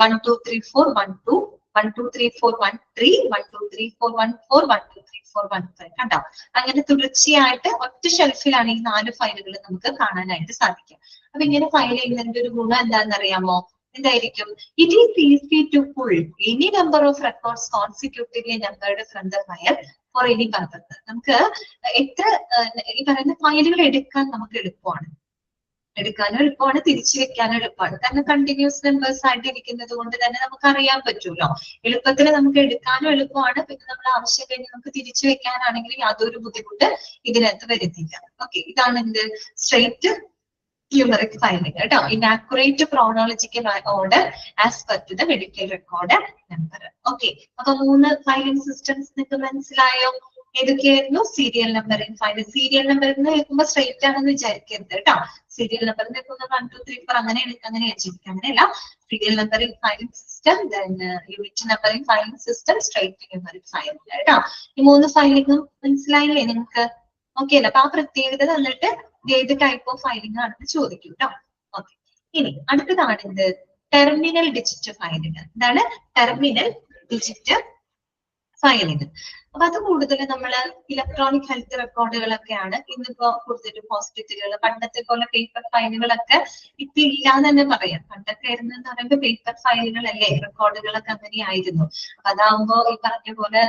1 2 3 4 1 2 1 2 3 4 1 3 1 2 3 4 1 4 1 2 3 4 1 5 കണ്ടോ? അങ്ങനെ തുടർച്ചയായിട്ട് ഒറ്റ ഷെൽഫിലാണ് ഈ 4 ഫയലുകൾ നമുക്ക് കാണാനായിട്ട് സാധിക്കുക. അപ്പൊ ഇങ്ങനെ ഫയൽ ചെയ്യുന്നതിന്റെ ഒരു ഗുണം എന്താണെന്ന് അറിയാമോ? എന്തായിരിക്കും? It is easy to pull any number of records consecutively numbered from the file for any purpose. നമുക്ക് എത്ര ഈ പറയുന്ന ഫയലുകൾ എടുക്കാൻ നമുക്ക് എളുപ്പമാണ്, എടുക്കാനും എളുപ്പമാണ്, തിരിച്ചു വെക്കാനും എളുപ്പമാണ്. കാരണം കണ്ടിന്യൂസ് നമ്പേഴ്സ് ആയിട്ട് ഇരിക്കുന്നത് കൊണ്ട് തന്നെ നമുക്ക് അറിയാൻ പറ്റൂലോ. എളുപ്പത്തിൽ നമുക്ക് എടുക്കാനും എളുപ്പമാണ്, പിന്നെ നമ്മൾ ആവശ്യം കഴിഞ്ഞ് നമുക്ക് തിരിച്ചു വെക്കാനാണെങ്കിൽ യാതൊരു ബുദ്ധിമുട്ട് ഇതിനകത്ത് വരുന്നില്ല. ഓക്കെ, ഇതാണ് എന്ത് സ്ട്രേറ്റ് ന്യൂമറിക് ഫയലിംഗ് കേട്ടോ. Inaccurate chronological order as per to the medical record number. Okay, അപ്പൊ 3 ഫയലിംഗ് സിസ്റ്റംസ് നിങ്ങൾക്ക് മനസ്സിലായോ? ഏതൊക്കെയായിരുന്നു? Serial numbering file. Serial numbering കേൾക്കുമ്പോൾ സ്ട്രേറ്റ് ആണെന്ന് വിചാരിക്കരുത് കേട്ടോ. സീരിയൽ നമ്പർ കേൾക്കുമ്പോൾ 1 2 3 4 അങ്ങനെ വെച്ചിരിക്കും, അങ്ങനെയല്ല. Serial numbering filing system, unit numbering filing system, straight numeric filing കേട്ടോ. ഈ 3 ഫയലിംഗും മനസ്സിലായില്ലേ നിങ്ങൾക്ക്? ഓക്കെ അല്ല? അപ്പൊ ആ പ്രത്യേകത തന്നിട്ട് ഏത് ടൈപ്പ് ഓഫ് ഫയലിംഗ് ആണെന്ന് ചോദിക്കും കേട്ടോ. ഓക്കെ, ഇനി അടുത്തതാണ് എന്ത്? Terminal digit filing. എന്താണ് ടെർമിനൽ ഡിജിറ്റ് ഫയലിംഗ്? അപ്പൊ അത് കൂടുതൽ നമ്മള് ഇലക്ട്രോണിക് ഹെൽത്ത് റെക്കോർഡുകളൊക്കെയാണ് ഇന്നിപ്പോ കൂടുതലും ഹോസ്പിറ്റലുകൾ. പണ്ടത്തെ പോലെ പേപ്പർ ഫയലുകളൊക്കെ ഇപ്പൊ ഇല്ലാന്ന് തന്നെ പറയാം. പണ്ടൊക്കെ ആയിരുന്നു എന്ന് പറയുമ്പോൾ പേപ്പർ ഫയലുകളല്ലേ, റെക്കോർഡുകളൊക്കെ അങ്ങനെയായിരുന്നു. അപ്പൊ അതാവുമ്പോ ഈ പറഞ്ഞ പോലെ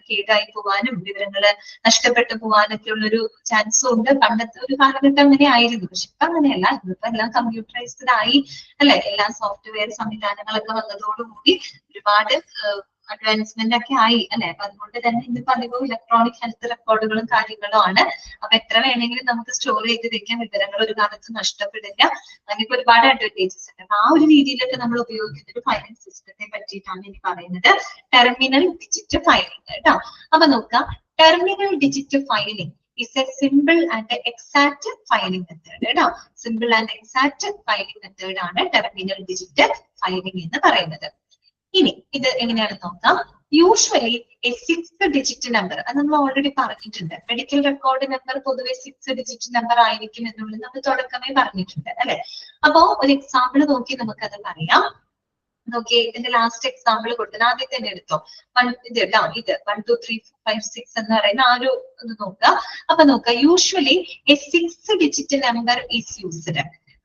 കേടായി പോവാനും വിവരങ്ങള് നഷ്ടപ്പെട്ടു പോവാനൊക്കെ ഉള്ളൊരു ചാൻസും ഉണ്ട്. പണ്ടത്തെ ഒരു കാലഘട്ടം അങ്ങനെ ആയിരുന്നു. പക്ഷെ ഇപ്പൊ അങ്ങനെയല്ല. ഇന്നിപ്പോ എല്ലാം കമ്പ്യൂട്ടറൈസ്ഡ് ആയി അല്ലെ? എല്ലാ സോഫ്റ്റ്വെയർ സംവിധാനങ്ങളൊക്കെ വന്നതോടുകൂടി ഒരുപാട് അഡ്വാൻസ്മെന്റ് ഒക്കെ ആയി അല്ലെ? അപ്പൊ അതുകൊണ്ട് തന്നെ ഇന്നിപ്പോ അധികവും ഇലക്ട്രോണിക് ഹെൽത്ത് റെക്കോർഡുകളും കാര്യങ്ങളും ആണ്. അപ്പൊ എത്ര വേണമെങ്കിലും നമുക്ക് സ്റ്റോർ ചെയ്ത് വെക്കാൻ, വിവരങ്ങൾ ഒരു കാലത്ത് നഷ്ടപ്പെടില്ല. അതിനൊക്കെ ഒരുപാട് അഡ്വാൻറ്റേജസ് ഉണ്ട്. അപ്പൊ ആ ഒരു രീതിയിലൊക്കെ നമ്മൾ ഉപയോഗിക്കുന്ന ഒരു ഫയലിംഗ് സിസ്റ്റത്തെ പറ്റിയിട്ടാണ് ഇനി പറയുന്നത്, ടെർമിനൽ ഡിജിറ്റ് ഫയലിംഗ് കേട്ടോ. അപ്പൊ നോക്കാം, terminal digit filing is a simple and exact filing method കേട്ടോ. Simple and exact filing method ആണ് ടെർമിനൽ ഡിജിറ്റ് ഫയലിംഗ് എന്ന് പറയുന്നത്. ഇനി ഇത് എങ്ങനെയാണെന്ന് നോക്കാം. യൂഷ്വലി എ 6 ഡിജിറ്റ് നമ്പർ, അത് നമ്മൾ ഓൾറെഡി പറഞ്ഞിട്ടുണ്ട്. മെഡിക്കൽ റെക്കോർഡ് നമ്പർ പൊതുവെ 6 ഡിജിറ്റ് നമ്പർ ആയിരിക്കും എന്നുള്ളത് നമ്മൾ തുടക്കമേ പറഞ്ഞിട്ടുണ്ട് അല്ലെ? അപ്പോ ഒരു എക്സാമ്പിൾ നോക്കി നമുക്കത് പറയാം. നോക്കിയേ, ഇതിന്റെ ലാസ്റ്റ് എക്സാമ്പിൾ കൊടുത്തത് ആദ്യം തന്നെ എടുത്തോ. ഇത് കേട്ടോ, ഇത് 1 2 3 4 5 6 എന്ന് പറയുന്ന ആ ഒരു ഇത് നോക്കുക. അപ്പൊ നോക്കുക, usually A 6 digit number is used.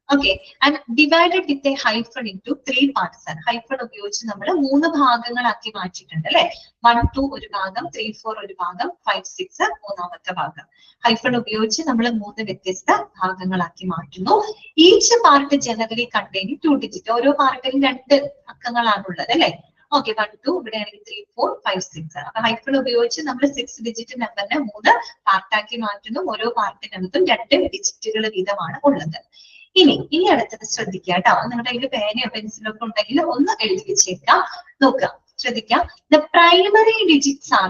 Okay, and divided with a hyphen into 3 parts ആണ്. ഹൈഫൺ ഉപയോഗിച്ച് നമ്മൾ 3 ഭാഗങ്ങളാക്കി മാറ്റിയിട്ടുണ്ട് അല്ലെ? 1 2 ഒരു ഭാഗം, 3 4 ഒരു ഭാഗം, 5 6 മൂന്നാമത്തെ ഭാഗം. ഹൈഫൺ ഉപയോഗിച്ച് നമ്മൾ 3 വ്യത്യസ്ത ഭാഗങ്ങളാക്കി മാറ്റുന്നു. Each part generally containing 2 digit. ഓരോ പാർട്ടിലും 2 അക്കങ്ങളാണുള്ളത് അല്ലെ? ഓക്കെ, 1 2 ഇവിടെയാണെങ്കിൽ 3 4 5 6. അപ്പൊ ഹൈഫൺ ഉപയോഗിച്ച് നമ്മൾ 6 ഡിജിറ്റ് നമ്പറിനെ 3 പാർട്ടാക്കി മാറ്റുന്നു. ഓരോ പാർട്ടിനകത്തും 2 ഡിജിറ്റുകൾ വീതമാണ് ഉള്ളത്. ഇനി അടുത്തത് ശ്രദ്ധിക്കുക കേട്ടോ. നിങ്ങളുടെ കയ്യിൽ പേനയോ പെൻസിലോ ഒക്കെ ഉണ്ടെങ്കിൽ ഒന്ന് എഴുതി വെച്ചേക്കാം. നോക്കുക, ശ്രദ്ധിക്കാം. The primary digits are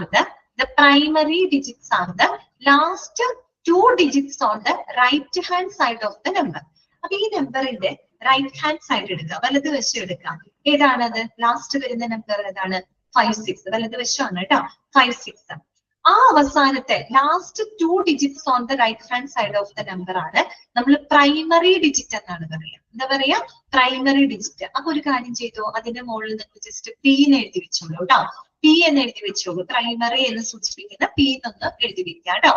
the last 2 digits on the right hand side of the number. അപ്പൊ ഈ നമ്പറിന്റെ റൈറ്റ് ഹാൻഡ് സൈഡ് എടുക്കുക, വലതുവശം എടുക്കാം. ഏതാണത്? ലാസ്റ്റ് വരുന്ന നമ്പർ ഏതാണ്? 5 6. വലതുവശമാണ് കേട്ടോ, 5 6. ആ അവസാനത്തെ last 2 digits on the right hand side of the number ആണ് നമ്മൾ പ്രൈമറി ഡിജിറ്റ് എന്നാണ് പറയാ. എന്താ പറയാ? Primary digit. അപ്പൊ ഒരു കാര്യം ചെയ്തോ, അതിന്റെ മുകളിൽ നിങ്ങൾ ജസ്റ്റ് പി എന്ന് എഴുതി വെച്ചോളൂ കേട്ടോ. പി എന്ന് എഴുതി വെച്ചോളൂ. പ്രൈമറി എന്ന് സൂചിപ്പിക്കുന്ന പി എന്നൊന്ന് എഴുതി വെക്കുക കേട്ടോ.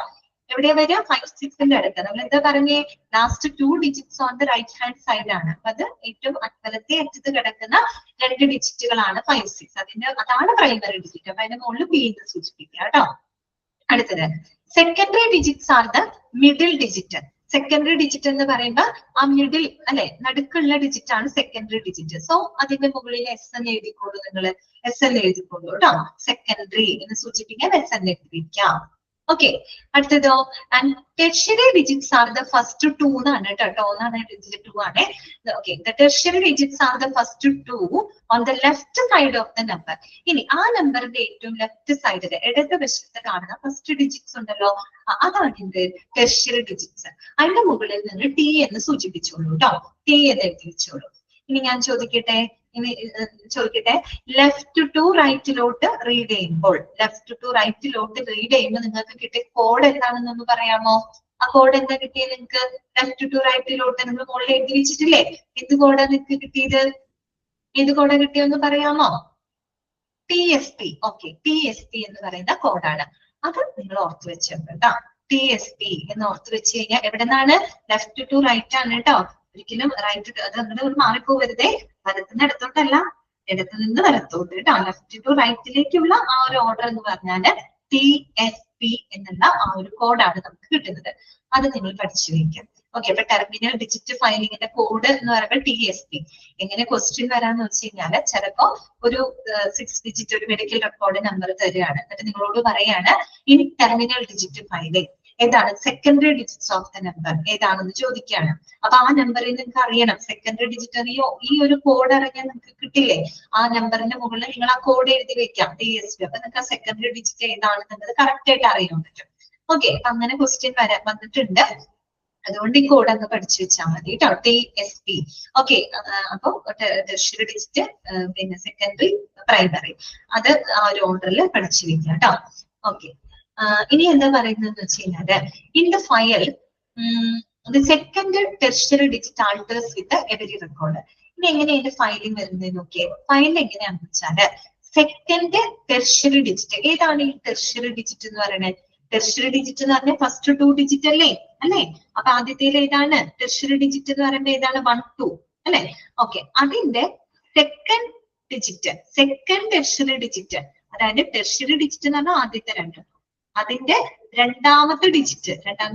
എവിടെയാ വരിക? 5 6ന്റെ അടുത്ത്. നമ്മൾ എന്താ പറഞ്ഞേ? Last 2 digits on the right hand side ആണ്. അപ്പൊ അത് ഏറ്റവും വലത്തെ അറ്റത്ത് കിടക്കുന്ന 2 ഡിജിറ്റുകളാണ് 5 6. അതാണ് പ്രൈമറി ഡിജിറ്റ്. അപ്പൊ അതിന്റെ മുകളിൽ പി എന്ന് സൂചിപ്പിക്കുക കേട്ടോ. അടുത്തത് secondary digits are the middle digit. Secondary digit എന്ന് പറയുമ്പോൾ ആ മിഡിൽ അല്ലെ, നടുക്കുള്ള ഡിജിറ്റ് ആണ് സെക്കൻഡറി ഡിജിറ്റ്. സോ അതിന്റെ മുകളിൽ എസ് എന്ന് എഴുതിക്കോളൂ. നിങ്ങൾ എസ് എന്ന് എഴുതിക്കോളൂ കേട്ടോ. സെക്കൻഡറി എന്ന് സൂചിപ്പിക്കാൻ എസ് എന്ന് എഴുതിക്കാം. ഓക്കെ, അടുത്തതോ and tertiary digits are the first two എന്നാണ് കേട്ടോ. ടോ എന്നാണ് ഡിജിറ്റ് 2 ആണ്. Okay, the tertiary digits are the first two on the left side of the number. ഇനി ആ നമ്പറിന്റെ ഏറ്റവും ലെഫ്റ്റ് സൈഡില് ഇടത് വശത്ത് കാണുന്ന ഫസ്റ്റ് ഡിജിറ്റ്സ് ഉണ്ടല്ലോ, അതാണ് എന്ത് ടെർഷ്യറി ഡിജിറ്റ്സ്. അതിന്റെ മുകളിൽ നിന്ന് ടി എന്ന് സൂചിപ്പിച്ചോളൂ കേട്ടോ, ടി എന്ന് എഴുതി വെച്ചോളൂ. ഇനി ഞാൻ ചോദിക്കട്ടെ, ലെഫ്റ്റ് ടു റൈറ്റിലോട്ട് റീഡ് ചെയ്യുമ്പോൾ, നിങ്ങൾക്ക് കിട്ടിയ കോഡ് എന്താണെന്നൊന്ന് പറയാമോ? ആ കോഡ് എന്താ കിട്ടിയത് നിങ്ങൾക്ക്? ലെഫ്റ്റ് ടു റൈറ്റിലോട്ട് നിങ്ങൾ മുകളിൽ എഴുതി വെച്ചിട്ടില്ലേ? എന്ത് കോഡാ നിങ്ങൾക്ക് കിട്ടിയത്? ഏത് കോഡാ കിട്ടിയെന്ന് പറയാമോ? TSP. ഓക്കെ, TSP എന്ന് പറയുന്ന കോഡാണ്. അത് നിങ്ങൾ ഓർത്ത് വെച്ചോളൂ കേട്ടോ. TSP എന്ന് ഓർത്ത് വെച്ച് കഴിഞ്ഞാൽ എവിടെ നിന്നാണ്? ലെഫ്റ്റ് ടു റൈറ്റ് ആണ് കേട്ടോ. ഒരിക്കലും റൈറ്റ് അത് അങ്ങനെ ഒരു മാറിപ്പോവരുതേ. വലത്തുനിന്ന് ഇടത്തോട്ടല്ല, ഇടത്തു നിന്ന് വലത്തോട്ട് കേട്ടോ. ലെഫ്റ്റ് ടു റൈറ്റിലേക്കുള്ള ആ ഒരു ഓർഡർ എന്ന് പറഞ്ഞാല് TSP എന്നുള്ള ആ ഒരു കോഡാണ് നമുക്ക് കിട്ടുന്നത്. അത് നിങ്ങൾ പഠിച്ചു വയ്ക്കാം. ഓക്കെ, അപ്പൊ ടെർമിനൽ ഡിജിറ്റ് ഫയലിങ്ങിന്റെ കോഡ് എന്ന് പറയുമ്പോൾ TSP. എങ്ങനെ ക്വസ്റ്റ്യൻ വരാന്ന് വെച്ച് കഴിഞ്ഞാല് ചിലപ്പോ ഒരു 6 ഡിജിറ്റ് ഒരു മെഡിക്കൽ റെക്കോർഡ് നമ്പർ തരികയാണ്. എന്നിട്ട് നിങ്ങളോട് പറയാണ് ഇനി ടെർമിനൽ ഡിജിറ്റ് ഫയലിംഗ് ഏതാണ്, secondary digits of the number ഏതാണെന്ന് ചോദിക്കുകയാണ്. അപ്പൊ ആ നമ്പറിൽ നിങ്ങൾക്ക് അറിയണം സെക്കൻഡറി ഡിജിറ്റ്. ഈ ഒരു കോഡ് അറിയാൻ നിങ്ങൾക്ക് കിട്ടില്ലേ? ആ നമ്പറിന്റെ മുകളിൽ നിങ്ങൾ ആ കോഡ് എഴുതി വെക്കാം, TSP. അപ്പൊ നിങ്ങൾക്ക് ആ സെക്കൻഡറി ഡിജിറ്റ് ഏതാണെന്നുള്ളത് കറക്റ്റ് ആയിട്ട് അറിയാൻ പറ്റും. ഓക്കെ, അങ്ങനെ ക്വസ്റ്റ്യൻ വന്നിട്ടുണ്ട്. അതുകൊണ്ട് ഈ കോഡ് അങ്ങ് പഠിച്ചു വെച്ചാൽ മതി കേട്ടോ, TSP. ഓക്കെ, അപ്പൊ ടെർഷ്യറി ഡിജിറ്റ്, പിന്നെ സെക്കൻഡറി, പ്രൈമറി, അത് ആ ഒരു ഓർഡറിൽ പഠിച്ചു വെക്കാം കേട്ടോ. ഓക്കെ, ഇനി എന്താ പറയുന്നത് വെച്ച് കഴിഞ്ഞാല് in the file the second tertiary digit alters with every record. ഇനി എങ്ങനെയാ ഇതിന്റെ ഫയലിംഗ് വരുന്നത് നോക്കിയേ. ഫയൽ എങ്ങനെയാണെന്ന് വെച്ചാല് സെക്കൻഡ് ടെർഷ്യറി ഡിജിറ്റ് ഏതാണ്? ഈ ടെർഷ്യറി ഡിജിറ്റ് എന്ന് പറയുന്നത്, ടെർഷ്യറി ഡിജിറ്റ് എന്ന് പറഞ്ഞാൽ ഫസ്റ്റ് 2 ഡിജിറ്റ് അല്ലേ? അപ്പൊ ആദ്യത്തേൽ ഏതാണ് ടെർഷ്യറി ഡിജിറ്റ് എന്ന് പറയുമ്പോൾ ഏതാണ്? 1, 2 അല്ലെ? ഓക്കെ, അതിന്റെ second digit, second tertiary digit, അതായത് ടെർഷ്യറി ഡിജിറ്റ് എന്ന് പറഞ്ഞാൽ ആദ്യത്തെ 2, അതിന്റെ രണ്ടാമത്തെ ഡിജിറ്റ് ഏതാ?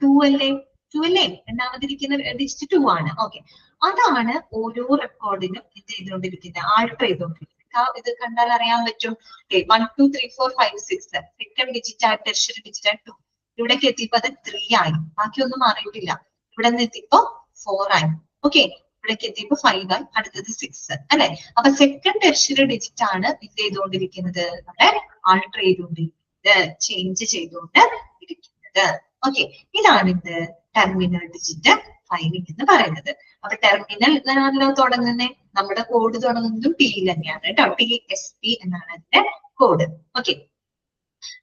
2 അല്ലേ? രണ്ടാമതിരിക്കുന്ന ഡിജിറ്റ് 2 ആണ്. ഓക്കെ, അതാണ് ഓരോ റെക്കോർഡിനും ഇത് ചെയ്തുകൊണ്ടിരിക്കുന്നത്, ആൾട്ടർ ചെയ്തുകൊണ്ടിരിക്കുന്നത്. ഇത് കണ്ടാൽ അറിയാൻ പറ്റും. 1, 2, 3, 4, 5, 6 സെക്കൻഡ് ഡിജിറ്റ് ആയി ടെർഷ്യറി ഡിജിറ്റ് ആയി 2. ഇവിടേക്ക് എത്തിയപ്പോ അത് 3 ആയി, ബാക്കിയൊന്നും മാറിയിട്ടില്ല. ഇവിടെ നിന്ന് എത്തിയപ്പോ 4 ആയി. ഓക്കെ, ഇവിടേക്ക് എത്തിയപ്പോ 5 ആയി, അടുത്തത് 6 അല്ലെ? അപ്പൊ സെക്കൻഡ് ടെർഷ്യറി ഡിജിറ്റ് ആണ് ഇത് ചെയ്തുകൊണ്ടിരിക്കുന്നത്, നമ്മുടെ ആൾട്ടർ ചെയ്തുകൊണ്ടിരിക്കുന്നത്, ചേഞ്ച് ചെയ്തുകൊണ്ട് ഇരിക്കുന്നത്. ഓക്കെ, ഇതാണ് ഇത് ടെർമിനൽ ഡിജിറ്റ് ഫയലിംഗ് എന്ന് പറയുന്നത്. അപ്പൊ ടെർമിനൽ എന്നാണല്ലോ തുടങ്ങുന്നത്, നമ്മുടെ കോഡ് തുടങ്ങുന്നതും T തന്നെയാണ് കേട്ടോ. TSP എന്നാണ് അതിന്റെ കോഡ്. ഓക്കെ,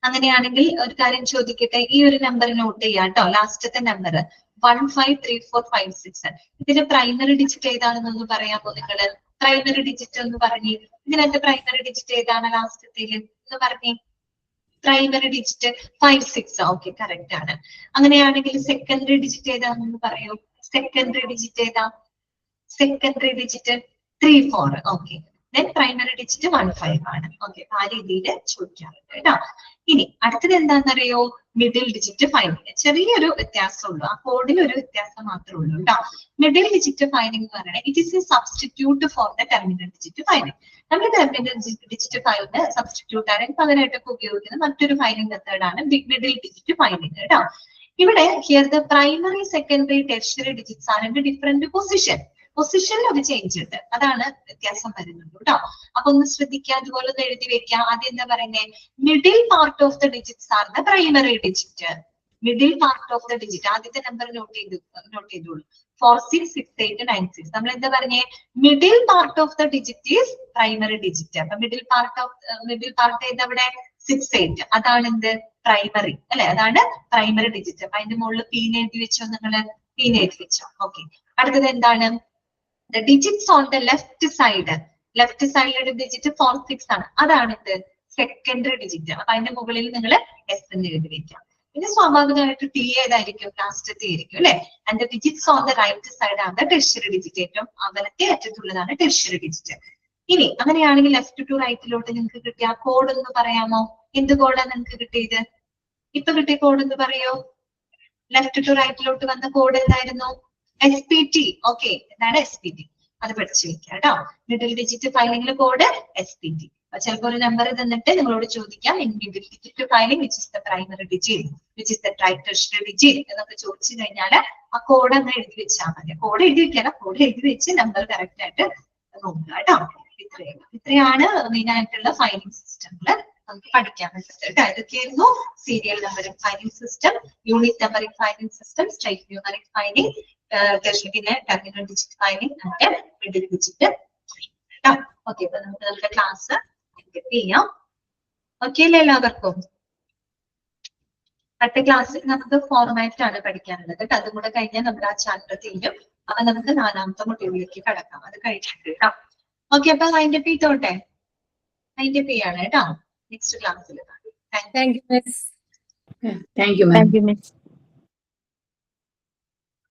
അങ്ങനെയാണെങ്കിൽ ഒരു കാര്യം ചോദിക്കട്ടെ, ഈ ഒരു നമ്പർ നോട്ട് ചെയ്യാം കേട്ടോ. ലാസ്റ്റത്തെ നമ്പർ 153456. ഇതിന്റെ പ്രൈമറി ഡിജിറ്റ് ഏതാണെന്നൊന്ന് പറയാമോ നിങ്ങള്? പ്രൈമറി ഡിജിറ്റ് ഒന്ന് പറഞ്ഞേ. ഇതിനകത്ത് പ്രൈമറി ഡിജിറ്റ് ഏതാണ് ലാസ്റ്റത്തേല് എന്ന് പറഞ്ഞേ? Primary digit 56. ഓക്കെ, കറക്റ്റ് ആണ്. അങ്ങനെയാണെങ്കിൽ സെക്കൻഡറി ഡിജിറ്റ് ഏതാണെന്ന് പറയൂ. സെക്കൻഡറി ഡിജിറ്റ് ഏതാ? Secondary digit 34. Okay, then primary digit 15 ആണ്. ഓക്കെ, ആ രീതിയിൽ ചോദിക്കാറുണ്ട് കേട്ടോ. ഇനി അടുത്തത് എന്താണെന്നറിയോ? Middle digit filing. ചെറിയൊരു വ്യത്യാസമുള്ളൂ, ആ കോഡിൽ ഒരു വ്യത്യാസം മാത്രമേ ഉള്ളൂ കേട്ടോ. മിഡിൽ ഡിജിറ്റ് ഫൈലിംഗ് എന്ന് പറയുന്നത് it is A substitute for the terminal digit filing. നമ്മൾ ടെർമിനൽ ഡിജിറ്റ് ഫയലിന് സബ്സ്റ്റിറ്റ്യൂട്ട് ആയിട്ട് പകരമായിട്ടൊക്കെ ഉപയോഗിക്കുന്ന മറ്റൊരു ഫൈലിംഗ് മെത്തേഡാണ് മിഡിൽ ഡിജിറ്റ് ഫൈലിംഗ് കേട്ടോ. ഇവിടെ here the primary, secondary, tertiary digits are in different പൊസിഷനിൽ അത് ചേഞ്ച് ഉണ്ട്, അതാണ് വ്യത്യാസം വരുന്നുള്ളൂ കേട്ടോ. അപ്പൊ ഒന്ന് ശ്രദ്ധിക്കുക, അതുപോലെ ഒന്ന് എഴുതി വെക്കാം. ആദ്യം എന്താ പറയുന്നത്? Middle part of the digits are the primary digit. Middle part of the digit, ആദ്യത്തെ നമ്പർ നോട്ട് ചെയ്തോളൂ. 4, 6, 6, 8, 9, 6. നമ്മൾ എന്താ പറഞ്ഞേ? Middle part of the digit is primary digit. അപ്പൊ മിഡിൽ പാർട്ട് ഏത് അവിടെ? 6, 8. അതാണ് എന്ത്? പ്രൈമറി അല്ലെ? അതാണ് പ്രൈമറി ഡിജിറ്റ്. അപ്പൊ അതിന്റെ മുകളിൽ പീന് എഴുതി വെച്ചോ, നിങ്ങള് പീന് എഴുതി വെച്ചോ. ഓക്കെ, അടുത്തത് എന്താണ്? The digits on the left side digit 4, 6 ആണ്. അതാണ് ഇത് സെക്കൻഡറി ഡിജിറ്റ്. അപ്പൊ അതിന്റെ മുകളിൽ നിങ്ങൾ S എന്ന് എഴുതി വെക്കാം. പിന്നെ സ്വാഭാവികമായിട്ട് T ഏതായിരിക്കും? ലാസ്റ്റത്തെ ആയിരിക്കും അല്ലെ? And the digits on the right side ആണ് ടെർഷ്യറി ഡിജിറ്റ്. ഏറ്റവും അകലത്തെ അറ്റത്തുള്ളതാണ് ടെർഷ്യറി ഡിജിറ്റ്. ഇനി അങ്ങനെയാണെങ്കിൽ ലെഫ്റ്റ് ടു റൈറ്റിലോട്ട് നിങ്ങൾക്ക് കിട്ടിയ കോഡ് ഒന്ന് പറയാമോ? എന്ത് കോഡാണ് നിങ്ങൾക്ക് കിട്ടിയത്? ഇപ്പൊ കിട്ടിയ കോഡ് എന്ന് പറയോ? ലെഫ്റ്റ് ടു റൈറ്റിലോട്ട് വന്ന കോഡ് എന്തായിരുന്നു? SPT. ഓക്കെ, എന്താണ് SPT? അത് പഠിച്ചു വെക്കാം കേട്ടോ. മിഡിൽ ഡിജിറ്റ് ഫയലിംഗിലെ കോഡ് SPT. ചിലപ്പോൾ ഒരു നമ്പർ തന്നിട്ട് നിങ്ങളോട് ചോദിക്കാം digit filing which is the primary digit, which is the tertiary digit എന്നൊക്കെ ചോദിച്ചു കഴിഞ്ഞാൽ ആ കോഡ് അങ്ങ് എഴുതി വെച്ചാൽ മതി. കോഡ് എഴുതി വെക്കണം, കോഡ് എഴുതി വെച്ച് നമ്പർ കറക്റ്റ് ആയിട്ട് നോക്കുക കേട്ടോ. ഇത്രയാണ് മെയിൻ ആയിട്ടുള്ള ഫയലിംഗ് സിസ്റ്റങ്ങള് നമുക്ക് പഠിക്കാനുള്ളത് കേട്ടോ. ഇതൊക്കെയായിരുന്നു serial numbering filing system, unit numbering filing system, state numeric filing, പിന്നെ terminal digit filing and middle digit കേട്ടോ. ഓക്കെ, അപ്പൊ നമുക്ക് നമ്മുടെ ക്ലാസ് ചെയ്യാം. ഓക്കെ അല്ലേ എല്ലാവർക്കും? അടുത്ത ക്ലാസ്സിൽ നമുക്ക് ഫോർമാറ്റ് ആണ് പഠിക്കാനുള്ളത് കേട്ടോ. അതും കൂടെ കഴിഞ്ഞാൽ നമ്മുടെ ആ ചാപ്റ്റർ തീരും. അപ്പൊ നമുക്ക് 4ാമത്തെ മൊഡ്യൂളിലേക്ക് കടക്കാം. അത് കഴിഞ്ഞിട്ട് കേട്ടോ. ഓക്കെ, അപ്പൊ അതിന്റെ ചെയ്തോട്ടെ, അതിന്റെ ചെയ്യാണ് കേട്ടോ. നെക്സ്റ്റ് ക്ലാസ്സിൽ. Thank you miss. Thank you ma'am.